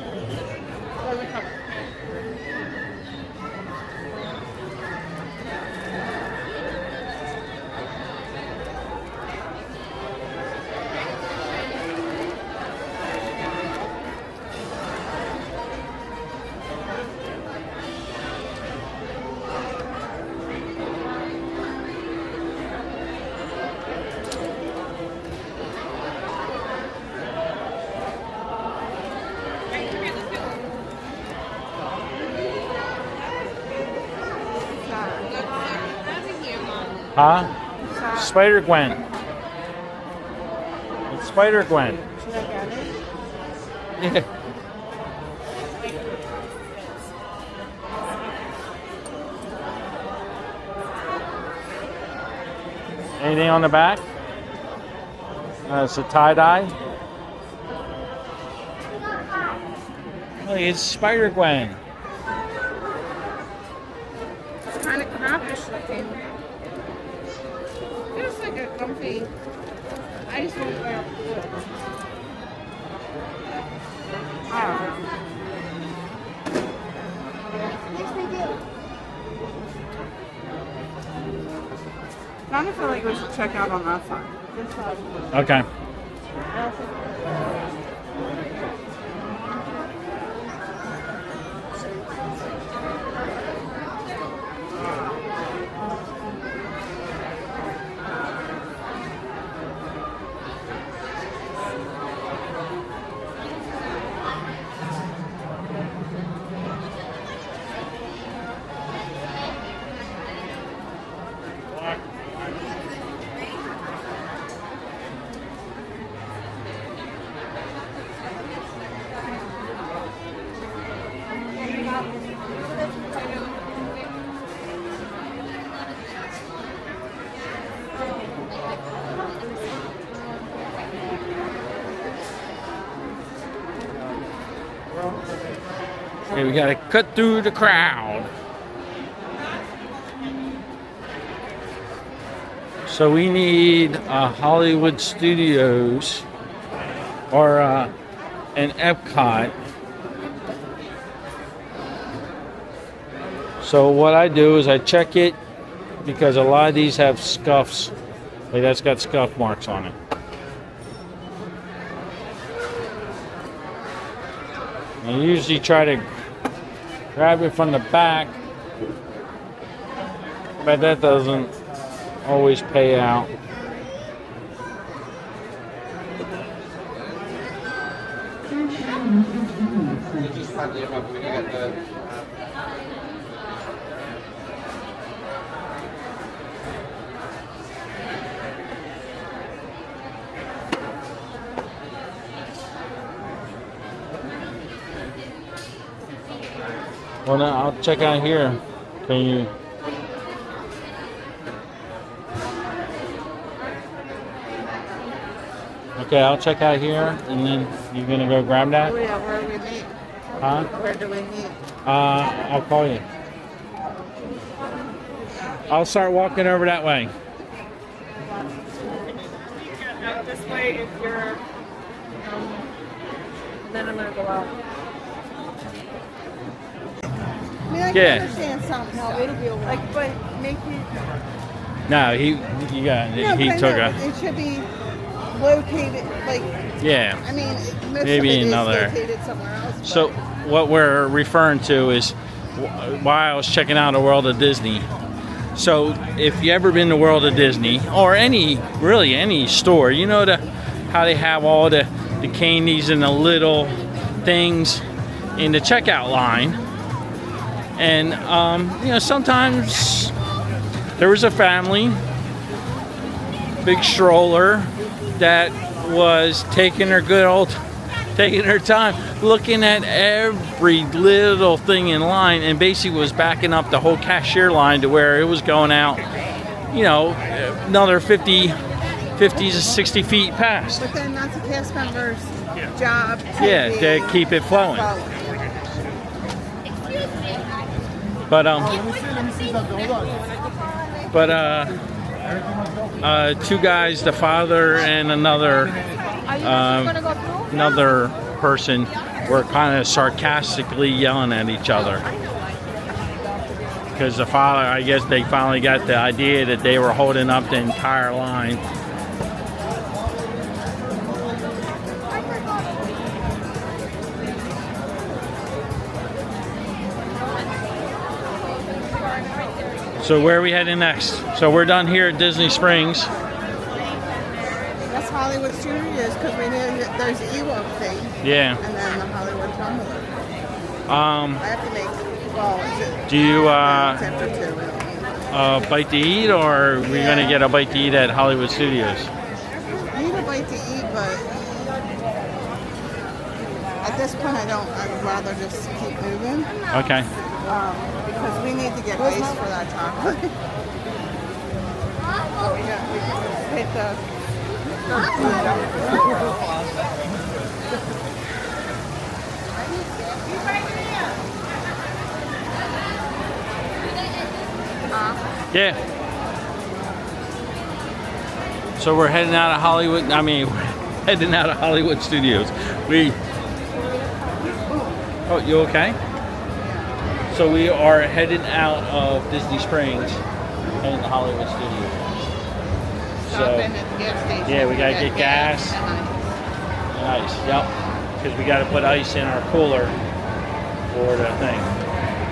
Huh? Spider-Gwen. It's Spider-Gwen. should I get it? Yeah. Anything on the back? It's a tie-dye. Look, it's Spider-Gwen. It's kind of crappish looking. It's like a comfy. I just won't wear it. I don't know. Yes, they do. I kind of feel like we should check out on that side. This side. Okay. Okay, we gotta cut through the crowd. So we need Hollywood Studios or an Epcot. So what I do is I check it because a lot of these have scuffs. Like that's got scuff marks on it. I usually try to grab it from the back, but that doesn't always pay out. Well, now I'll check out here. Can you? Okay, I'll check out here, and then you're gonna go grab that? Oh yeah, where do we meet? Huh? Where do we meet? I'll call you. I'll start walking over that way. This way if you're, then I'm gonna go out. I mean, I can Yeah. understand something. No, it'll be over. Like, but make it. No, he took a. It should be located, like, Yeah. I mean, most Maybe of it another- is located somewhere else. So what we're referring to is why I was checking out a World of Disney. So if you ever been to World of Disney or really any store, you know how they have all the candies and the little things in the checkout line. And you know, sometimes there was a family, big stroller, that was taking her time, looking at every little thing in line, and basically was backing up the whole cashier line to where it was going out, you know, another 50 to 60 feet past. But then that's a cast member's job. Yeah, to keep it flowing. But two guys, the father and another person, were kind of sarcastically yelling at each other because the father, I guess they finally got the idea that they were holding up the entire line. So where are we heading next? So we're done here at Disney Springs. That's Hollywood Studios, because we know that there's the Ewok thing. Yeah. And then the Hollywood Tumbler. I have to make, well, is it? Do you it's after 2, we don't need. bite to eat, or are we gonna get a bite to eat at Hollywood Studios? I need a bite to eat, but at this point I'd rather just keep moving. Okay. Because we need to get ice for that chocolate. So we can hit the... Yeah. So we're heading out of Hollywood. I mean, we're heading out of Hollywood Studios. Oh, you okay? So we are heading out of Disney Springs and the Hollywood Studios. Stopping at the gas station. Yeah, we gotta get gas. Ice, yep. Because we gotta put ice in our cooler for the thing,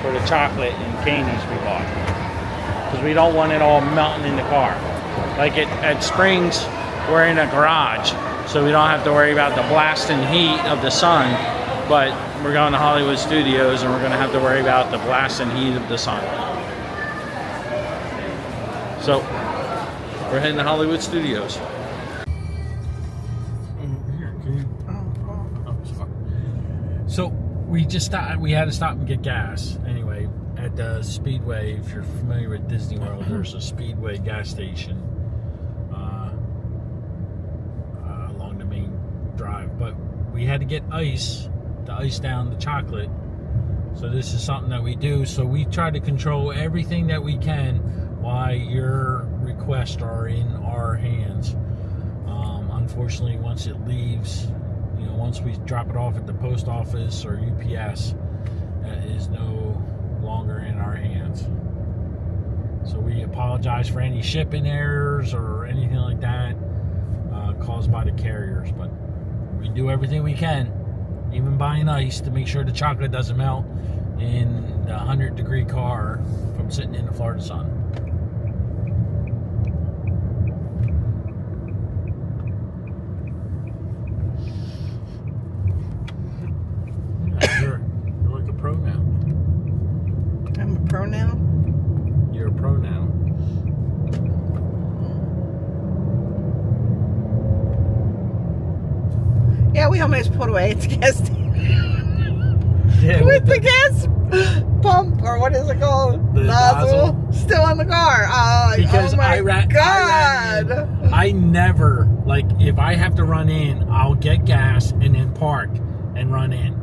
for the chocolate and candies we bought. Because we don't want it all melting in the car. Like at Springs, we're in a garage, so we don't have to worry about the blasting heat of the sun. But we're going to Hollywood Studios, and we're going to have to worry about the blasting heat of the sun. So we're heading to Hollywood Studios. So we just stopped. We had to stop and get gas. Anyway, at the Speedway, if you're familiar with Disney World, there's a Speedway gas station along the main drive. But we had to get ice to ice down the chocolate. So this is something that we do. So we try to control everything that we can while your requests are in our hands. Unfortunately, once it leaves, you know, once we drop it off at the post office or UPS, that is no longer in our hands. So we apologize for any shipping errors or anything like that caused by the carriers, but we do everything we can, even buying ice, to make sure the chocolate doesn't melt in the 100-degree car from sitting in the Florida sun. You're like a pro now. I'm a pro now? You're a pro now. Yeah, we almost pulled away at the gas station. Yeah, with the gas pump, or what is it called? The nozzle. Still in the car. Because oh my I ran I never, like, if I have to run in, I'll get gas and then park and run in.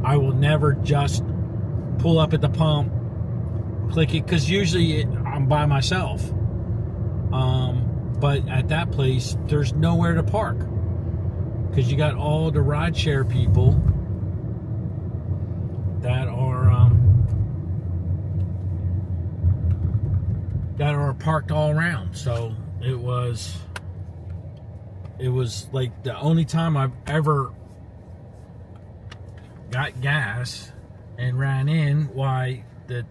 I will never just pull up at the pump, click it, because usually I'm by myself. But at that place, there's nowhere to park because you got all the rideshare people that are parked all around. So it was like the only time I've ever got gas and ran in while the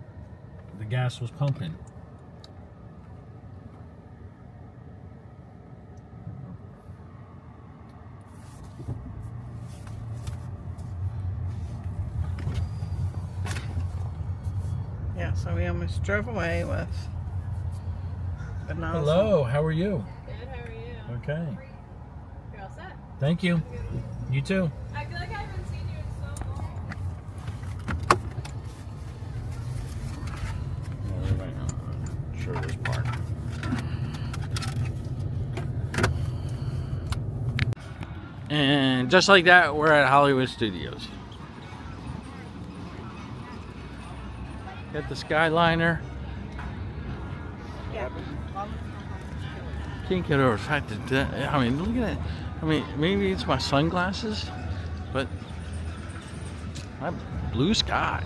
gas was pumping. Yeah, so we almost drove away with the nozzle. Hello, how are you? Good, how are you? Okay. You're all set? Thank you. You too. I feel like I haven't seen you in so long. Sure, this part. And just like that, we're at Hollywood Studios. Got the Skyliner. Yeah. Can't get over the fact that, I mean, look at that. I mean, maybe it's my sunglasses, but my blue sky.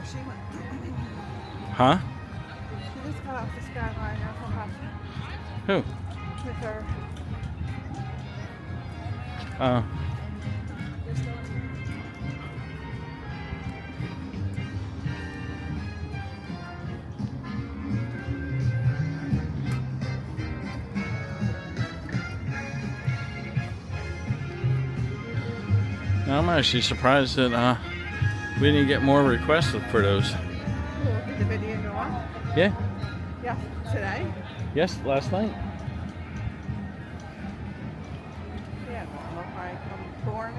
She went. Huh? She just got off the Skyliner from Boston Who? with her. I'm actually surprised that we didn't get more requests for those. Cool. Did the video go on? Yeah. Yeah. Today? Yes, last night. Yeah. Well, if I come pouring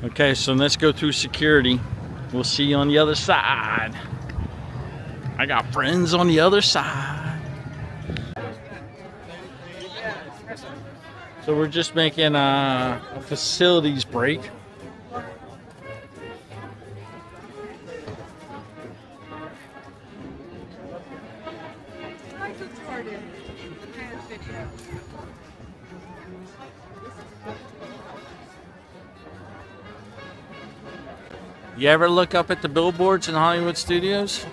in. Okay, so let's go through security. We'll see you on the other side. I got friends on the other side. So we're just making a facilities break. You ever look up at the billboards in Hollywood Studios?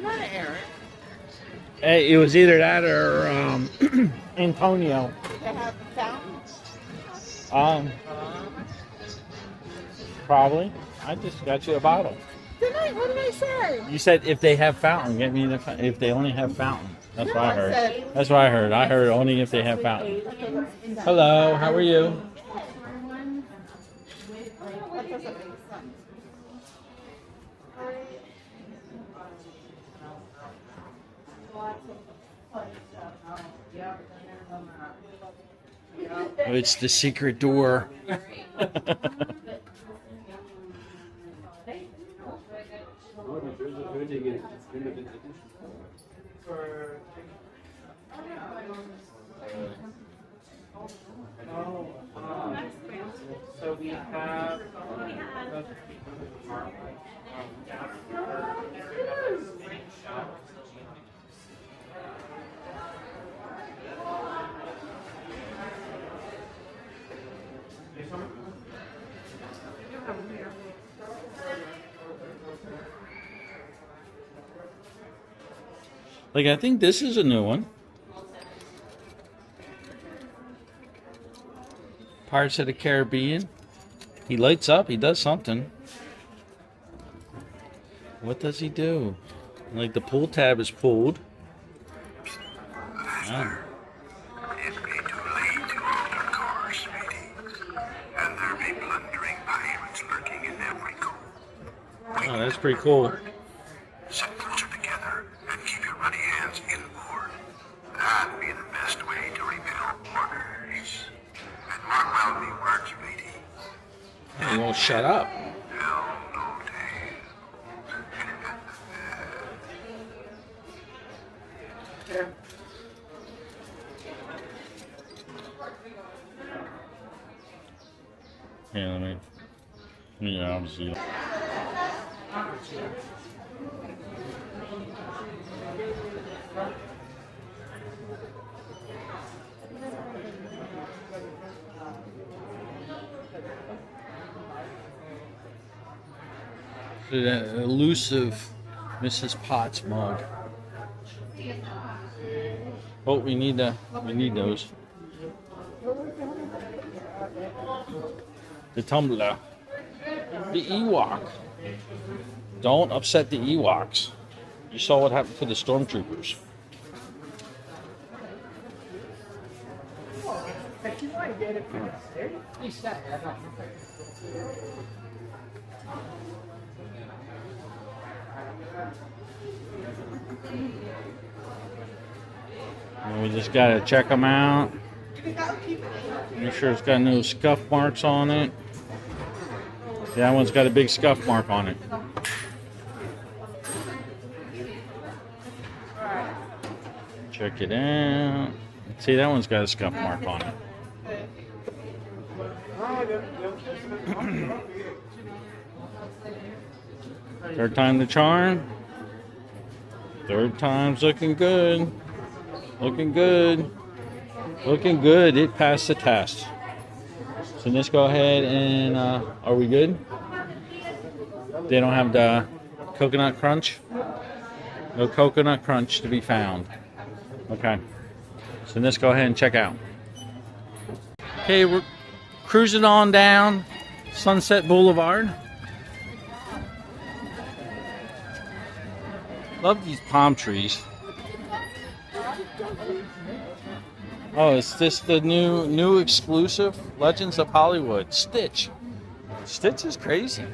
Not Eric. Hey, it was either that or Antonio. They have fountains. Probably. I just got you a bottle. What did I say? You said if they have fountain, get me the if they only have fountain. That's what I heard. That's what I heard. I heard only if they have fountain. Hello, how are you? Oh, it's the secret door. So we have. Like, I think this is a new one. Pirates of the Caribbean. He lights up. He does something. What does he do? Like, the pull tab is pulled. Ah. It be too late to alter course, sweetie. And there be plundering pirates lurking in every cove. Oh, that's pretty cool. Set closer together and keep your ruddy hands inboard. That'd be the best way to repel orders. And mark well me words, sweetie. He won't shut up. Hell no tale. Here, let me. Yeah, obviously. The elusive Mrs. Potts mug. Oh, we need those. The tumbler. The Ewok. Don't upset the Ewoks. You saw what happened to the stormtroopers. And we just gotta check them out. Make sure it's got no scuff marks on it. That one's got a big scuff mark on it. Check it out. See, that one's got a scuff mark on it. Third time the charm. Third time's looking good. Looking good. Looking good. It passed the test. So let's go ahead and, are we good? They don't have the coconut crunch? No coconut crunch to be found. Okay. So let's go ahead and check out. Okay, we're cruising on down Sunset Boulevard. Love these palm trees. Oh, is this the new exclusive? Legends of Hollywood. Stitch. Stitch is crazy.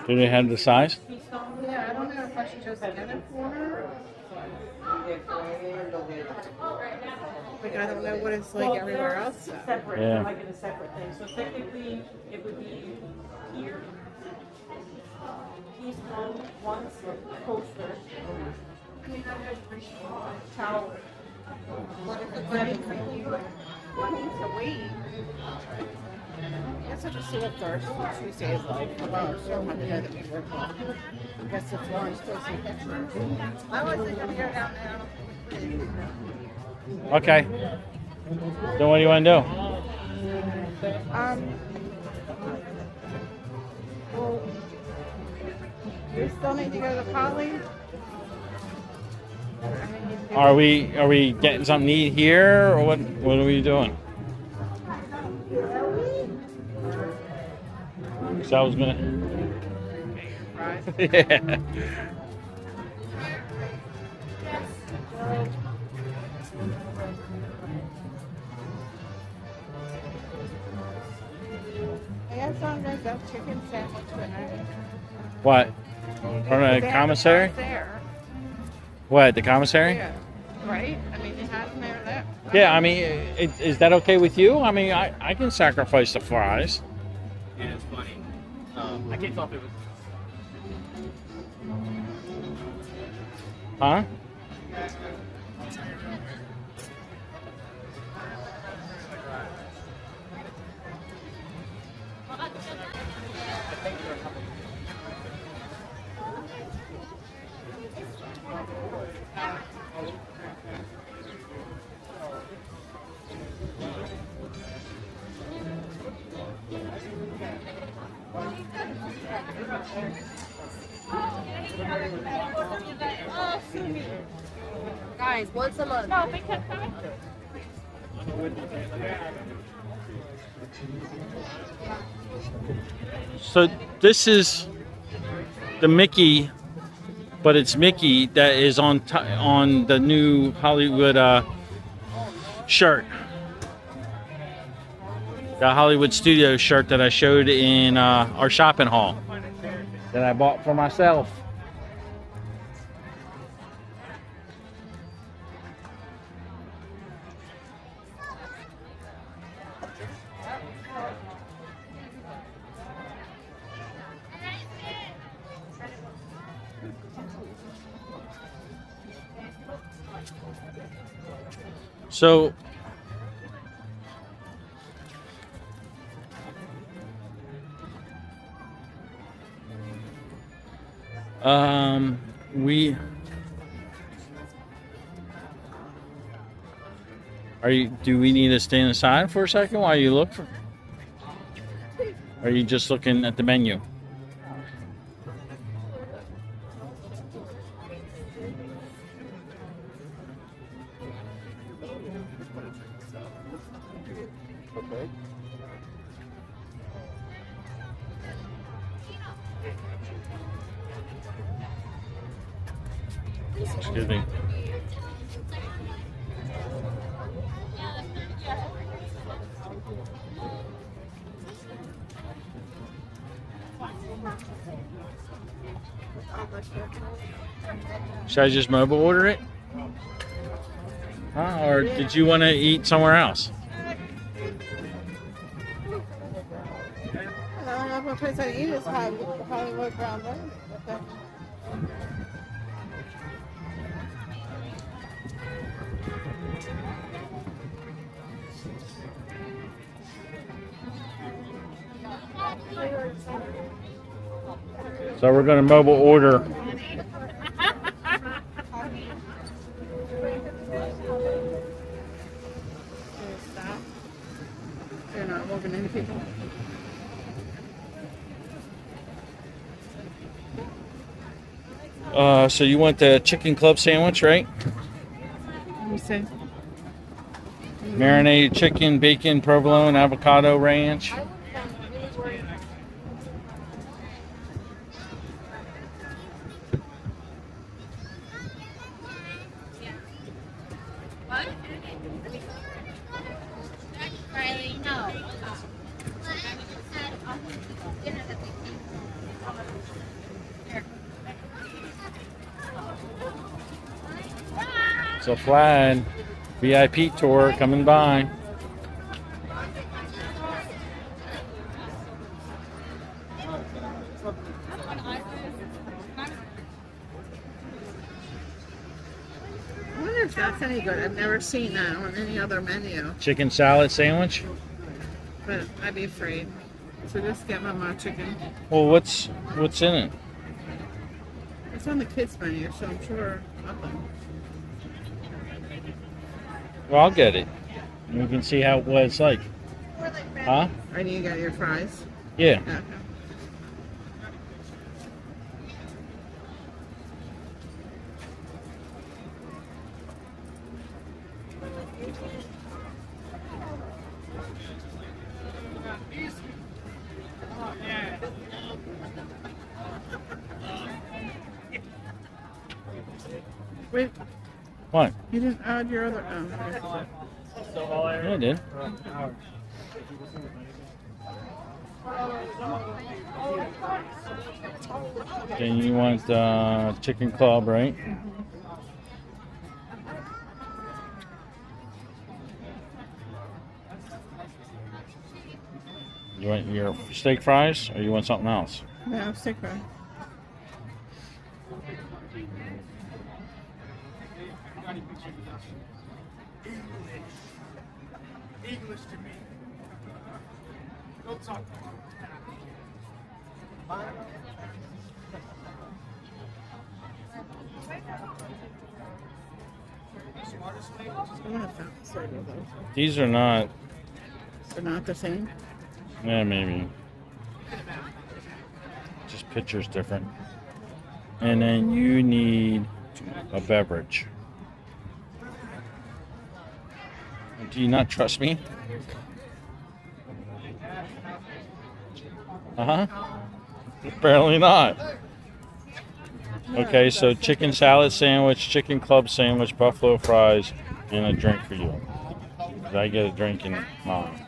Do they have the size? Yeah, I don't know if I should just get it for her. Like, I don't know what it's like everywhere else. So. Separate, Yeah. like in a separate thing. So technically, it would be here. He's one poster. Towel. What if it's what needs to wait? I guess I'll just see what Thursday Tuesday is like. Well, she don't have to know that we work on. I guess if Lauren's posting pictures. I was thinking to go down there. Okay. So what do you want to do? Well, we still need to go to Polly. Are we getting something to eat here, or what are we doing? So I was gonna. Yeah. I guess I'm just Is that chicken sandwich tonight? What? From the commissary? What, the commissary? Yeah. Right? I mean, it has them there. Yeah, I mean, is that okay with you? I mean, I can sacrifice the fries. Yeah, it's funny. I can't tell if it was. Huh? Guys, once a month. No, because So this is the Mickey, but it's Mickey that is on the new Hollywood shirt. The Hollywood Studios shirt that I showed in our shopping haul that I bought for myself. So do we need to stand aside for a second while you look for? Or are you just looking at the menu? Okay. Excuse me. Should I just mobile order it? Huh? Or did you want to eat somewhere else? the only place I eat is Hollywood Ground Road. Okay. So we're going to mobile order. You're not moving any people. So you want the chicken club sandwich, right? Let me see. Marinated chicken, bacon, provolone, avocado ranch. Riley, no. It's a flag. VIP tour coming by. I wonder if that's any good. I've never seen that on any other menu, Chicken salad sandwich. but I'd be afraid. So just get my chicken. Well, what's in it? It's on the kids menu, so I'm sure nothing. Well, I'll get it. We can see how what it's like. Huh? And you got your fries. Yeah. Okay. Wait, What? you didn't add your other. Yeah, I did. Then you want chicken club, right? You want your steak fries, or you want something else? No, stick fry. English to me. Don't talk to me. I want a fountain soda though. These are not. They're not the same. Yeah, maybe. Just pictures different. And then you need a beverage. Do you not trust me? Uh-huh. Apparently not. Okay, so chicken salad sandwich, chicken club sandwich, buffalo fries, and a drink for you. Did I get a drink in mine?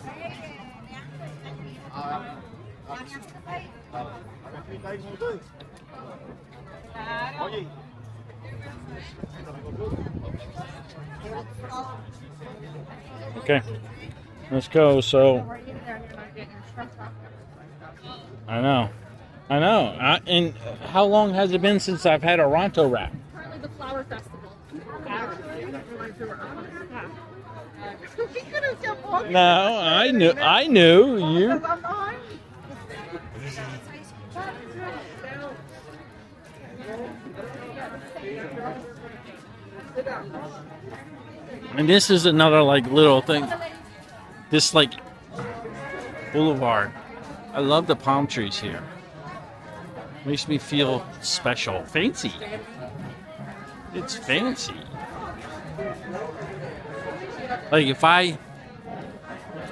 Okay, let's go. So, I know. And how long has it been since I've had a Ronto wrap? Currently the flower festival. No, I knew you. And this is another like little thing. This like boulevard. I love the palm trees here. Makes me feel special, fancy. It's fancy. Like if I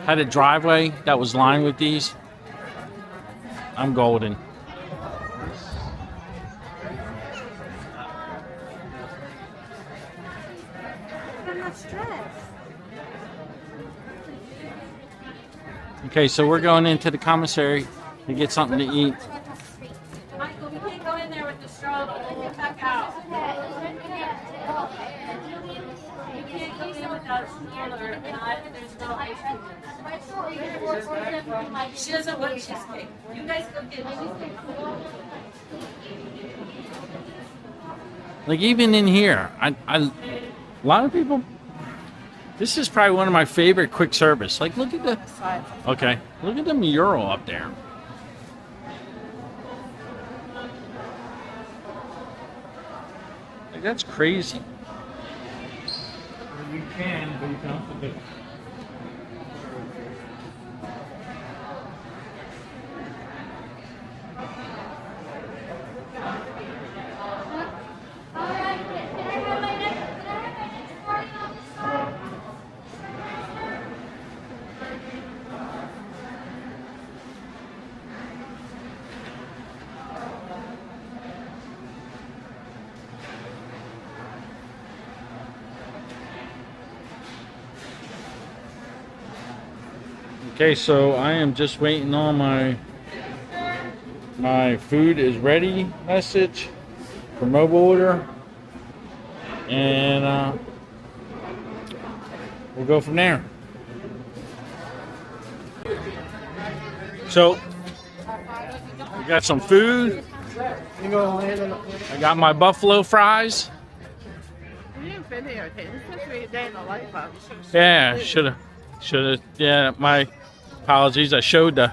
had a driveway that was lined with these, I'm golden. Okay, so we're going into the commissary to get something to eat. Michael, we can't go in there with the stroller. We'll get back out. You can't go in with that stroller. There's no ice cream. She doesn't want cheesecake. You guys go get cheesecake. Like even in here, a lot of people. This is probably one of my favorite quick service. Like look at the. Okay, look at the mural up there. Like that's crazy. You can, but you can also do. Okay, so I am just waiting on my food is ready message for mobile order, and we'll go from there. So we got some food. I got my buffalo fries. You didn't videotape. This is supposed to be a day in the life of. Yeah, should have. Yeah, my apologies. I showed the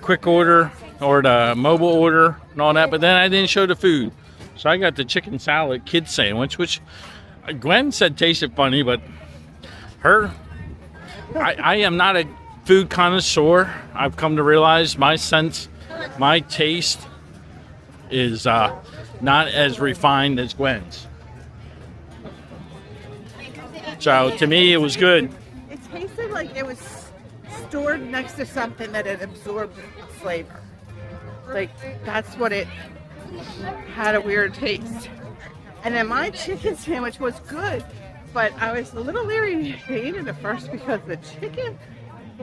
quick order or the mobile order and all that, but then I didn't show the food. So I got the chicken salad kid sandwich, which Gwen said tasted funny, but I am not a food connoisseur. I've come to realize my taste is not as refined as Gwen's. So to me, it was good. It tasted like it was stored next to something that had absorbed flavor. Like that's what it had, a weird taste. And then my chicken sandwich was good, but I was a little leery to eat it at first because the chicken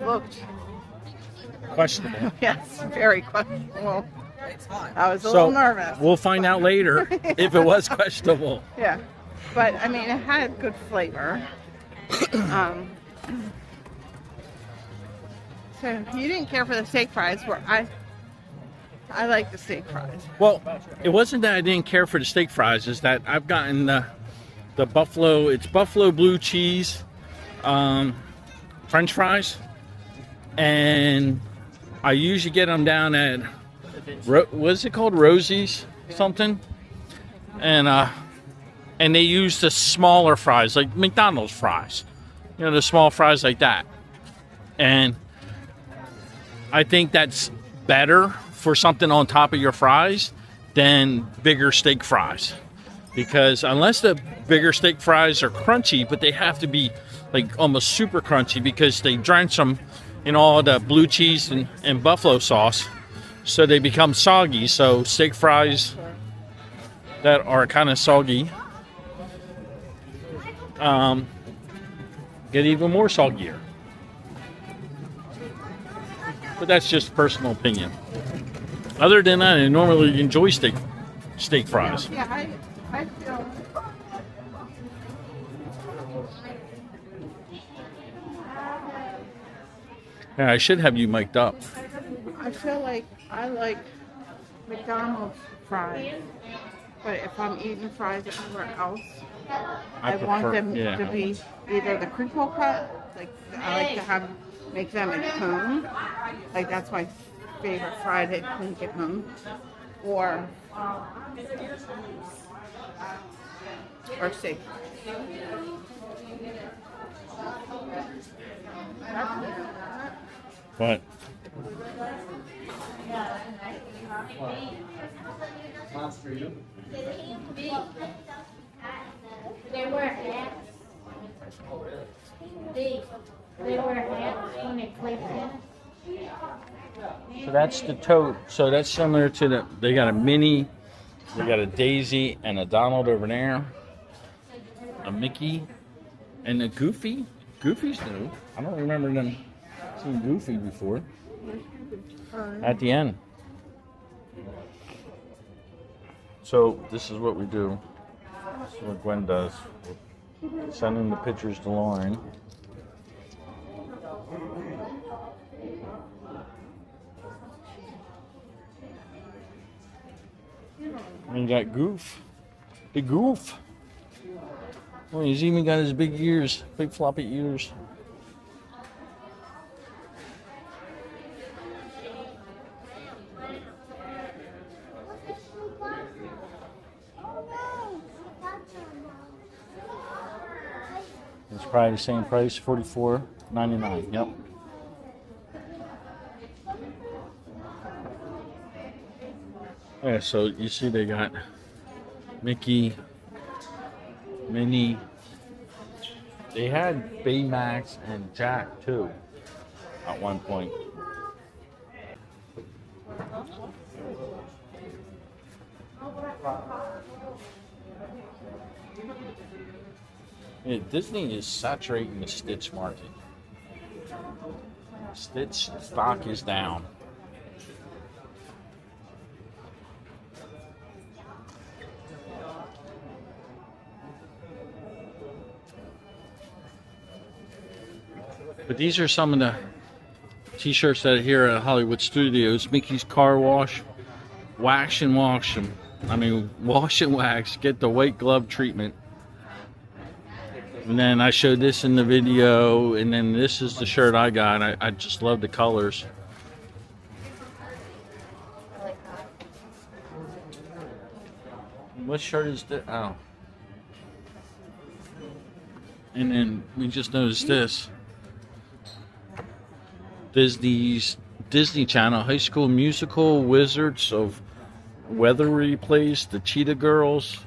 looked questionable. Yes, very questionable. I was a little nervous. We'll find out later if it was questionable. Yeah, but I mean, it had good flavor. So you didn't care for the steak fries, where I like the steak fries. Well, it wasn't that I didn't care for the steak fries. It's that I've gotten the buffalo. It's buffalo blue cheese French fries, and I usually get them down at what's it called, Rosie's something, and they use the smaller fries like McDonald's fries, you know, the small fries like that, and I think that's better for something on top of your fries than bigger steak fries, because unless the bigger steak fries are crunchy, but they have to be like almost super crunchy because they drench them in all the blue cheese and buffalo sauce, so they become soggy. So steak fries that are kind of soggy get even more soggier. But that's just personal opinion. Other than that, I normally enjoy steak fries. Yeah, I feel. Yeah, I should have you mic'd up. I feel like I like McDonald's fries, but if I'm eating fries everywhere else, I want them to be either the crinkle cut, like I like to make them at home, like that's my favorite fry to make at home, or steak. What? They wear hats. They wear hats when they play tennis. So that's the tote. So that's similar to they got a Minnie, they got a Daisy and a Donald over there, a Mickey, and a Goofy. Goofy's new. I don't remember them seeing Goofy before. At the end. So this is what we do. This is what Gwen does. We're sending the pictures to Lauren. And you got Goof. Big Goof. Oh, he's even got his big ears. Big floppy ears. It's probably the same price, $44.99. Yep. Yeah, so you see they got Mickey, Minnie. They had Baymax and Jack too at one point. Yeah, Disney is saturating the Stitch market. Stitch stock is down. But these are some of the t-shirts that are here at Hollywood Studios. Mickey's Car Wash. Wax and wash them. I mean, wash and wax. Get the white glove treatment. And then I showed this in the video. And then this is the shirt I got. I just love the colors. What shirt is this? Oh. And then we just noticed this. Disney Channel High School Musical Wizards of Weathery Place, the Cheetah Girls,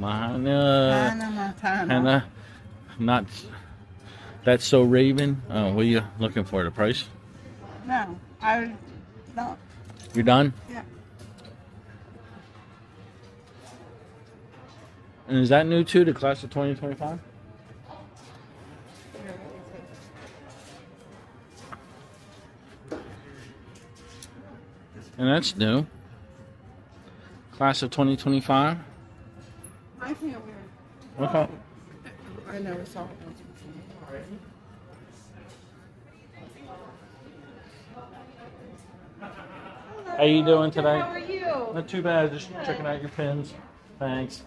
Hannah, not That's So Raven. Oh, what are you looking for? The price? No, I don't. You're done? Yeah. And is that new too? The class of 2025? And that's new. Class of 2025. I can't wear Okay. it. I never saw it once before. How you doing today? How are you? Not too bad. Just checking out your pins. Thanks.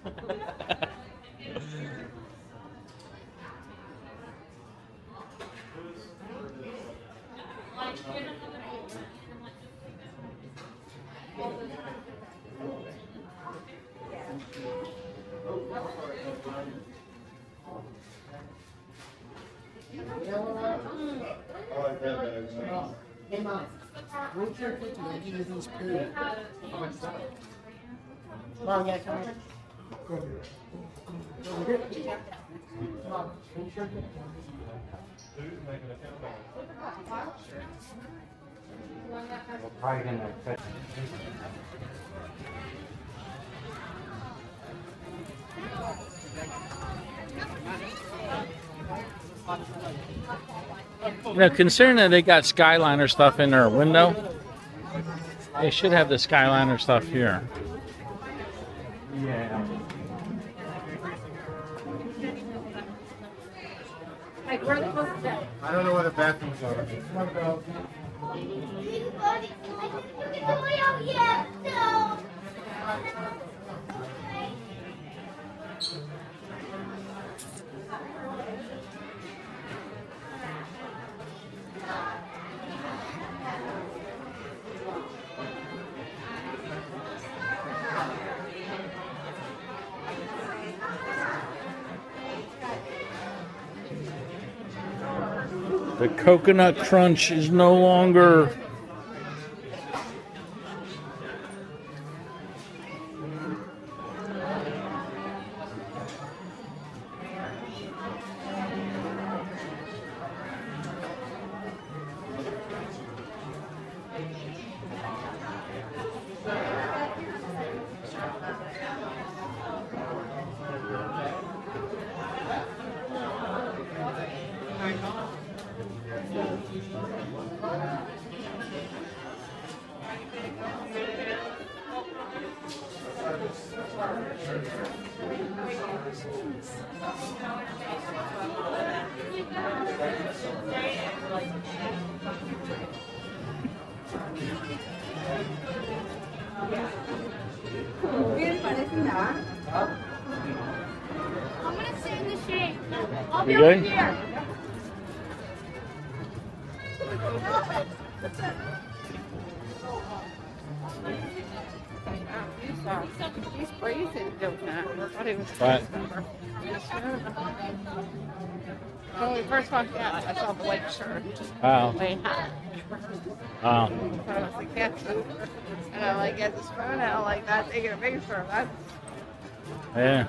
Now, considering that they got Skyliner stuff in their window, they should have the Skyliner stuff here. Yeah. Like, where are they supposed to sit? I don't know where the bathrooms are. Come on, girl. The coconut crunch is no longer. I'm gonna sit in the shade. I'll be You over good? here. He's brazen doing that. I thought he was Right. When we first walked out, I saw the white shirt. Wow. Way high. Wow. So I was like, that's and I like get this phone out like that, taking a picture of that. Yeah.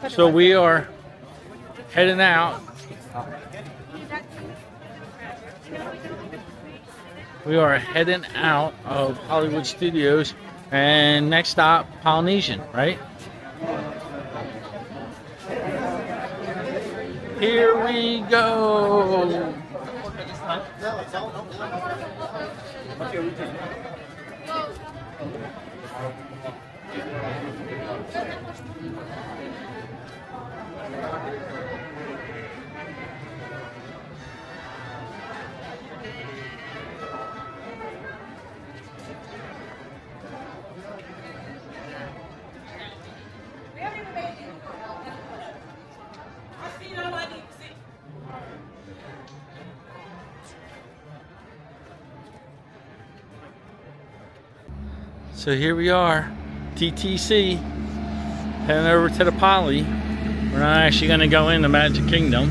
So we are heading out. We are heading out of Hollywood Studios, and next stop, Polynesian, right? Here we go. So here we are, TTC, heading over to the Poly. We're not actually going to go in the Magic Kingdom.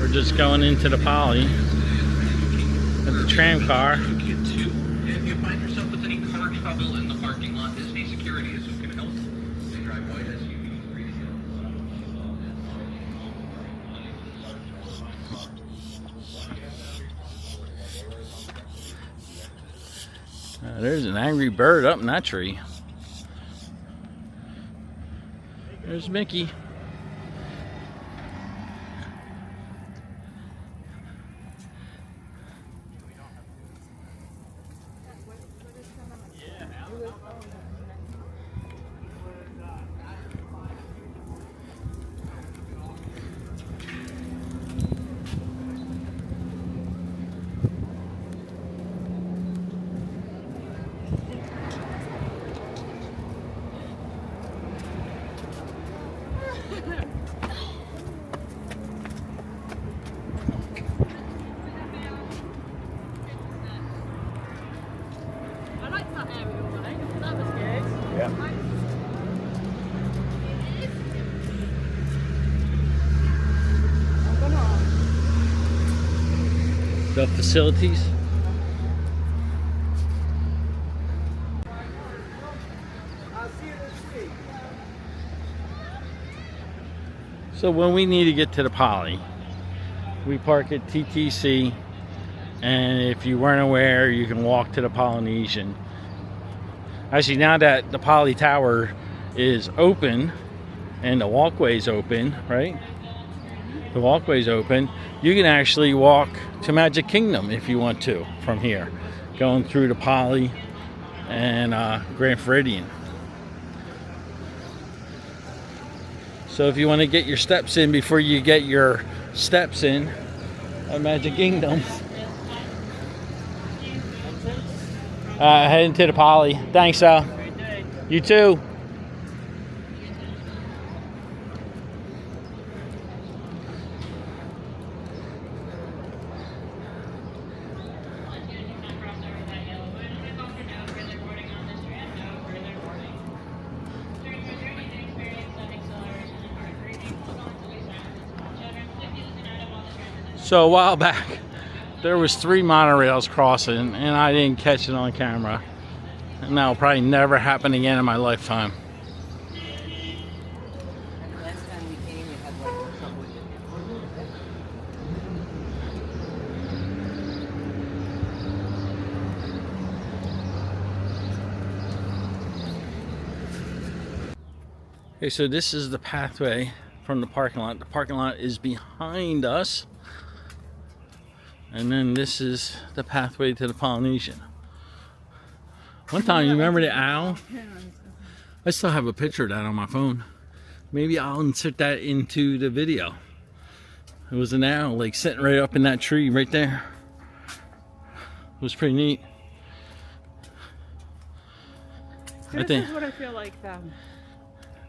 We're just going into the Poly with the tram car. If you find yourself with any car trouble in the parking lot, Disney security is who can help. They drive white SUVs, radio. There's an angry bird up in that tree. There's Mickey. the facilities. So when we need to get to the Poly, we park at TTC, and if you weren't aware, you can walk to the Polynesian. Actually, now that the Poly Tower is open and the walkway's open, right? The walkway's open, you can actually walk to Magic Kingdom if you want to from here, going through the Poly and Grand Floridian. So if you want to get your steps in before you get your steps in at Magic Kingdom, heading to the Poly. Thanks, Al. You too. So a while back, there was 3 monorails crossing, and I didn't catch it on camera. And that'll probably never happen again in my lifetime. Last time we came, we had like trouble with it. Okay, so this is the pathway from the parking lot. The parking lot is behind us. And then this is the pathway to the Polynesian. One time, you remember the owl? I still have a picture of that on my phone. Maybe I'll insert that into the video. It was an owl like sitting right up in that tree right there. It was pretty neat. This is what I feel like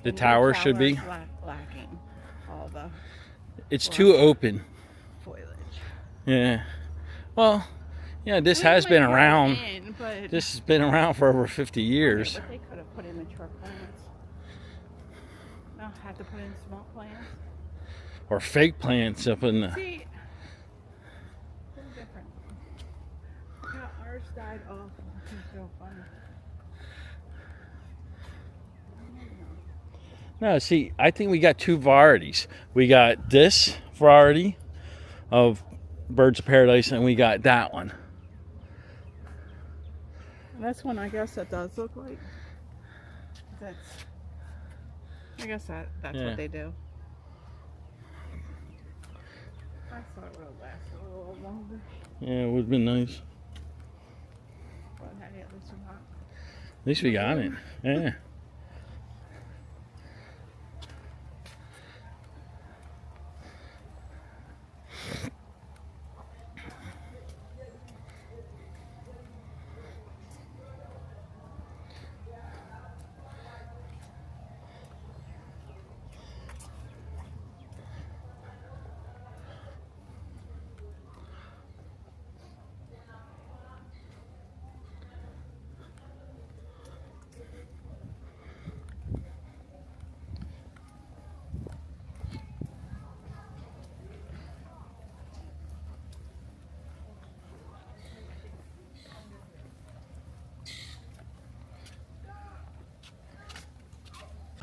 the tower should be. Lacking all the It's too open. foliage. Yeah. Well, yeah, this has been around. This has been around for over 50 years. But they could have put in mature plants. No, had to put in small plants. Or fake plants up in the... See, it's different. How ours died off. It's so funny. No, see, I think we got 2 varieties. We got this variety of Birds of Paradise, and we got that one. That's one I guess that does look like. I guess that's what they do. I thought it would have lasted a little longer. Yeah, it would have been nice. But hey, at least we're not. At least we got it. Yeah.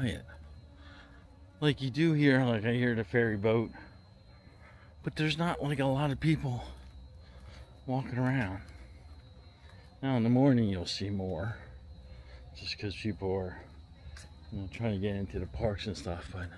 Oh, yeah. Like you do here, like I hear the ferry boat, but there's not like a lot of people walking around. Now in the morning you'll see more, just because people are, trying to get into the parks and stuff. But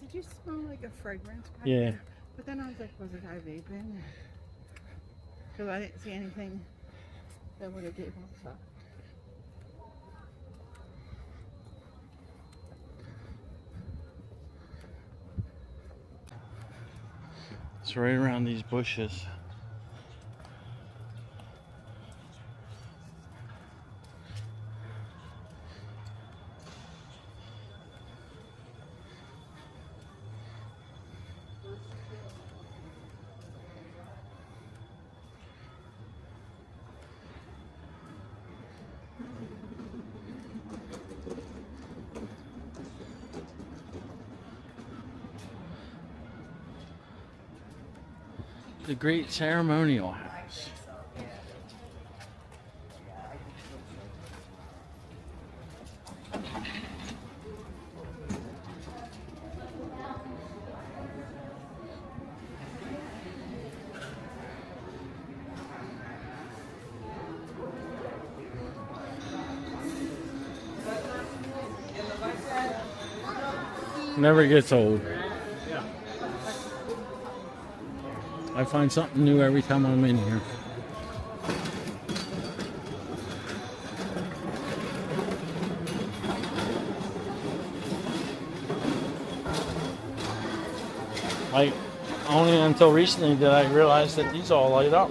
Did you smell like a fragrance? yeah. But then I was like, was it I vaping? Because I didn't see anything that would have gave off that. It's right around these bushes. The Great Ceremonial House. Never gets old. I find something new every time I'm in here. Like, only until recently did I realize that these all light up.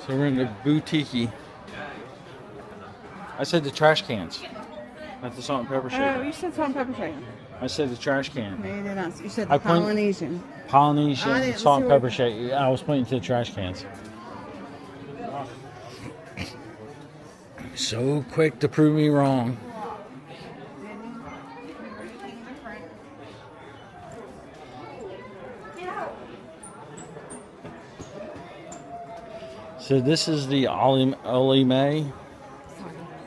So we're in the boutique. I said the trash cans, not the salt and pepper Oh, shaker. you said salt and pepper shaker. I said the trash can. No, you did not. You said I point- Polynesian. I Polynesian didn't salt see and what- pepper shaker. I was pointing to the trash cans. So quick to prove me wrong. So this is the Olu Mel.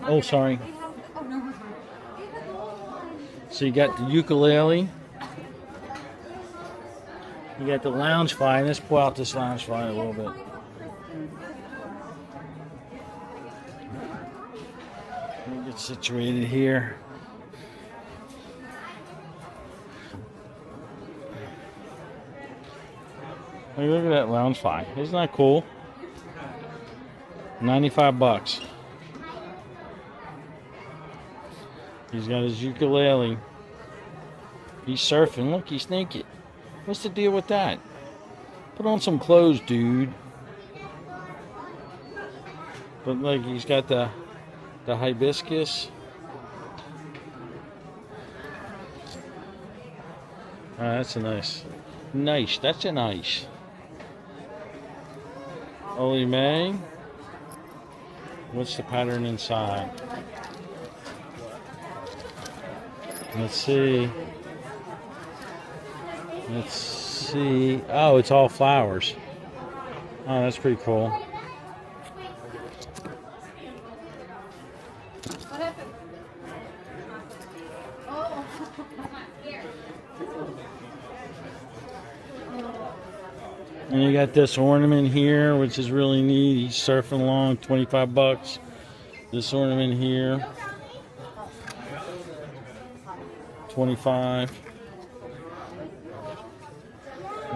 Oh, sorry. So you got the ukulele. You got the lounge fly. Let's pull out this lounge fly a little bit. Let me get situated here. Hey, look at that lounge fly. Isn't that cool? 95 bucks. He's got his ukulele. He's surfing. Look, he's naked. What's the deal with that? Put on some clothes, dude. But like, he's got the hibiscus. Oh, that's a nice. That's a nice. Olu Mel. What's the pattern inside? Let's see. Oh, it's all flowers. Oh, that's pretty cool. And you got this ornament here, which is really neat. He's surfing along, 25 bucks. This ornament here, 25.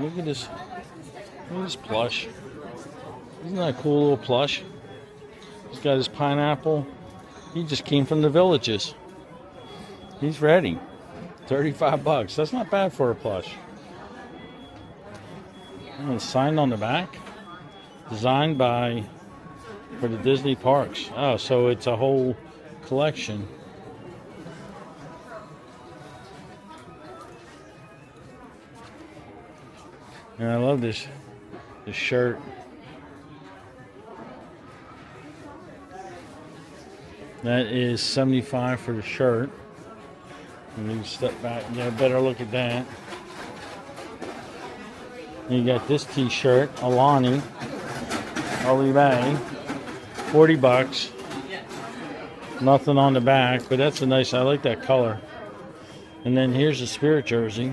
Look at this. Look at this plush. Isn't that a cool little plush? He's got his pineapple. He just came from the Villages. He's ready. 35 bucks. That's not bad for a plush. And it's signed on the back. Designed by for the Disney parks. Oh, so it's a whole collection. And I love this shirt. That is $75 for the shirt. And you step back and get a better look at that. You got this t-shirt, Alani, Olu Mel, 40 bucks. Nothing on the back, but that's a nice, I like that color. And then here's the Spirit jersey.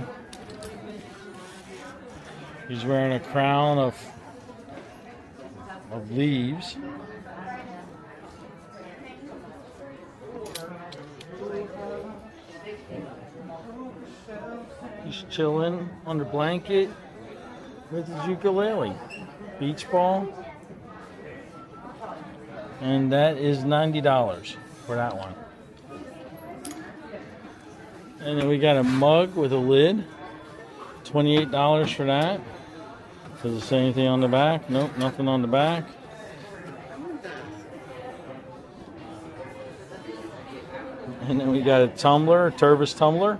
He's wearing a crown of leaves. He's chilling on the blanket with his ukulele. Beach ball. And that is $90 for that one. And then we got a mug with a lid. $28 for that. Does it say anything on the back? Nope, nothing on the back. And then we got a tumbler, a Turvis tumbler.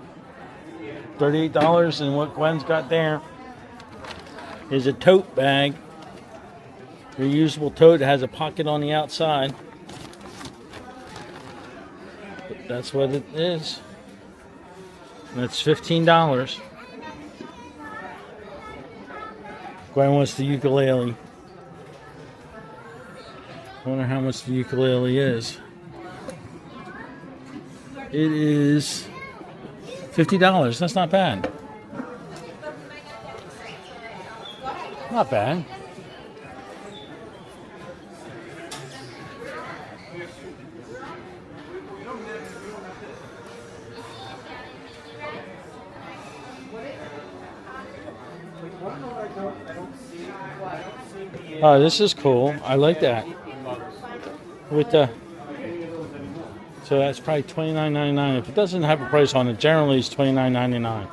$38. And what Gwen's got there is a tote bag. Reusable tote that has a pocket on the outside. But that's what it is. And it's $15. Gwen wants the ukulele. I wonder how much the ukulele is. It is $50. That's not bad. Not bad. Oh, this is cool. I like that. With the so that's probably $29.99. If it doesn't have a price on it, generally it's $29.99.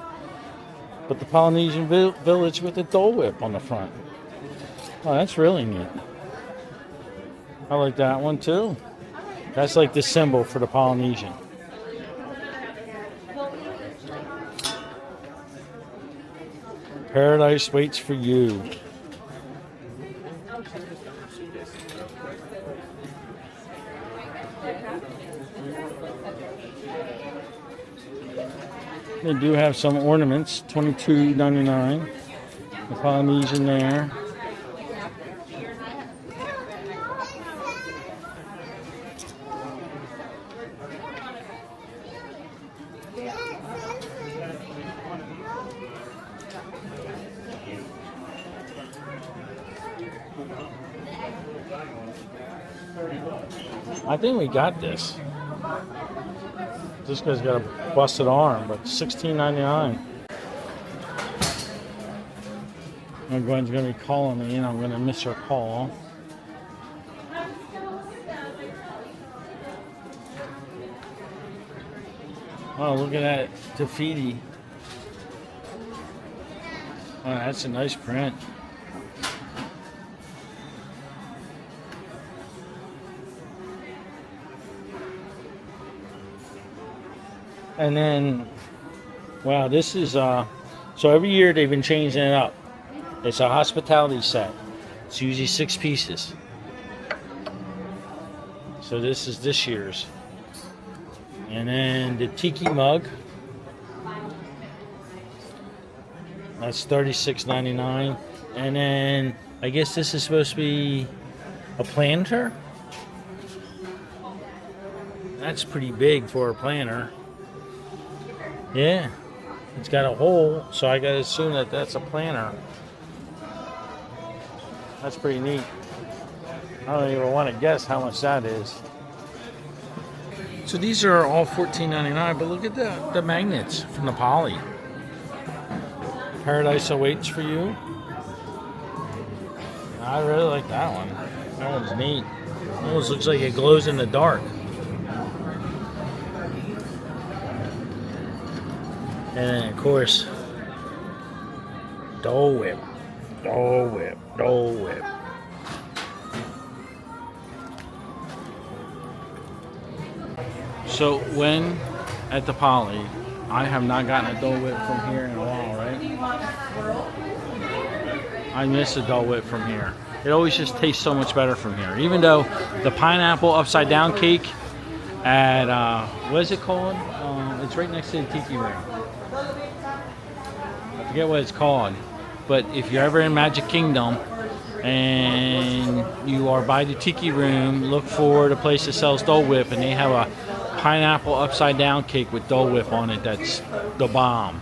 But the Polynesian Village with the Dole Whip on the front. Oh, that's really neat. I like that one too. That's like the symbol for the Polynesian. Paradise waits for you. They do have some ornaments, $22.99. The Polynesian there. I think we got this. This guy's got a busted arm, but $16.99. Gwen's going to be calling me, and I'm going to miss her call. Oh, look at that Tafiti. Oh, that's a nice print. And then, wow, this is, so every year they've been changing it up. It's a hospitality set. It's usually 6 pieces. So this is this year's. And then the tiki mug. That's $36.99. And then, I guess this is supposed to be a planter. That's pretty big for a planter. Yeah, it's got a hole, so I gotta assume that that's a planter. That's pretty neat. I don't even want to guess how much that is. So these are all $14.99, but look at the magnets from the Poly. Paradise awaits for you. I really like that one. That one's neat. Almost looks like it glows in the dark. And then, of course, Dole Whip, Dole Whip, Dole Whip. So when at the Poly, I have not gotten a Dole Whip from here in a while, right? I miss a Dole Whip from here. It always just tastes so much better from here. Even though the pineapple upside down cake at, what is it called? It's right next to the Tiki Room. I forget what it's called, but if you're ever in Magic Kingdom and you are by the Tiki Room, look for the place that sells Dole Whip, and they have a pineapple upside down cake with Dole Whip on it. That's the bomb.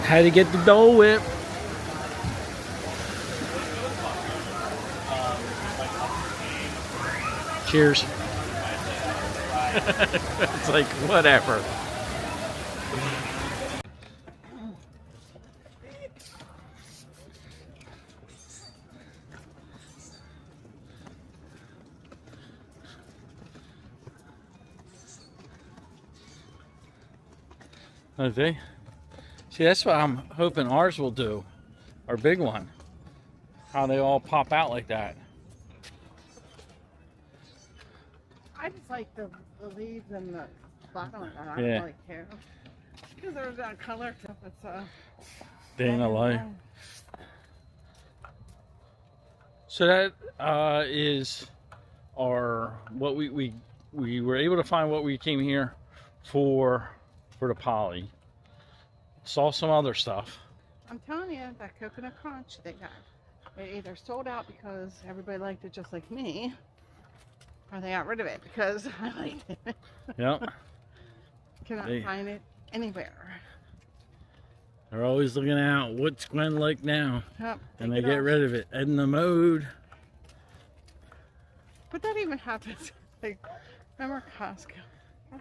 Had to get the Dole Whip. Cheers. It's like, whatever. Okay. See, that's what I'm hoping ours will do. Our big one. How they all pop out like that. I just like the leaves and the bottom. I don't Yeah. really care. Because there's that color stuff. It's Day in the life. So that is our what we were able to find what we came here for the Poly. Saw some other stuff. I'm telling you, that coconut crunch they got, it either sold out because everybody liked it just like me, or they got rid of it because I liked it. Yep. Cannot find it anywhere. They're always looking out. What's Gwen like now? Yep, And they get rid of it. Edna mode. But that even happens. Like, remember Costco?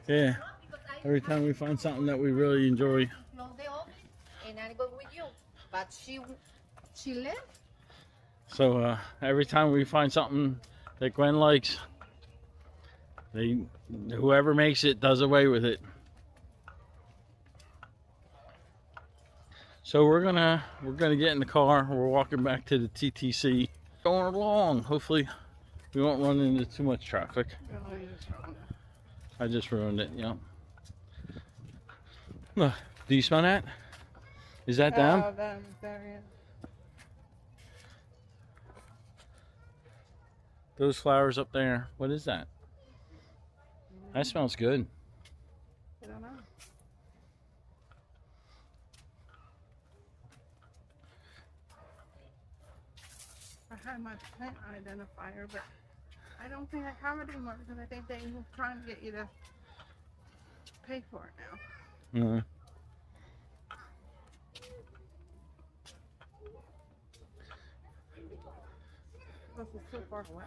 Yeah. Every time we find something that we really enjoy. And I go with you. But she left. So every time we find something that Gwen likes, whoever makes it does away with it. So we're gonna get in the car. We're walking back to the TTC. Going along. Hopefully we won't run into too much traffic. I just ruined it. Yeah. Look, do you smell that? Is that them? Oh, them. There, yeah. Those flowers up there. What is that? That smells good. I don't know. I had my plant identifier, but I don't think I have it anymore because I think they're trying to get you to pay for it now. Mm-hmm. This is so far away.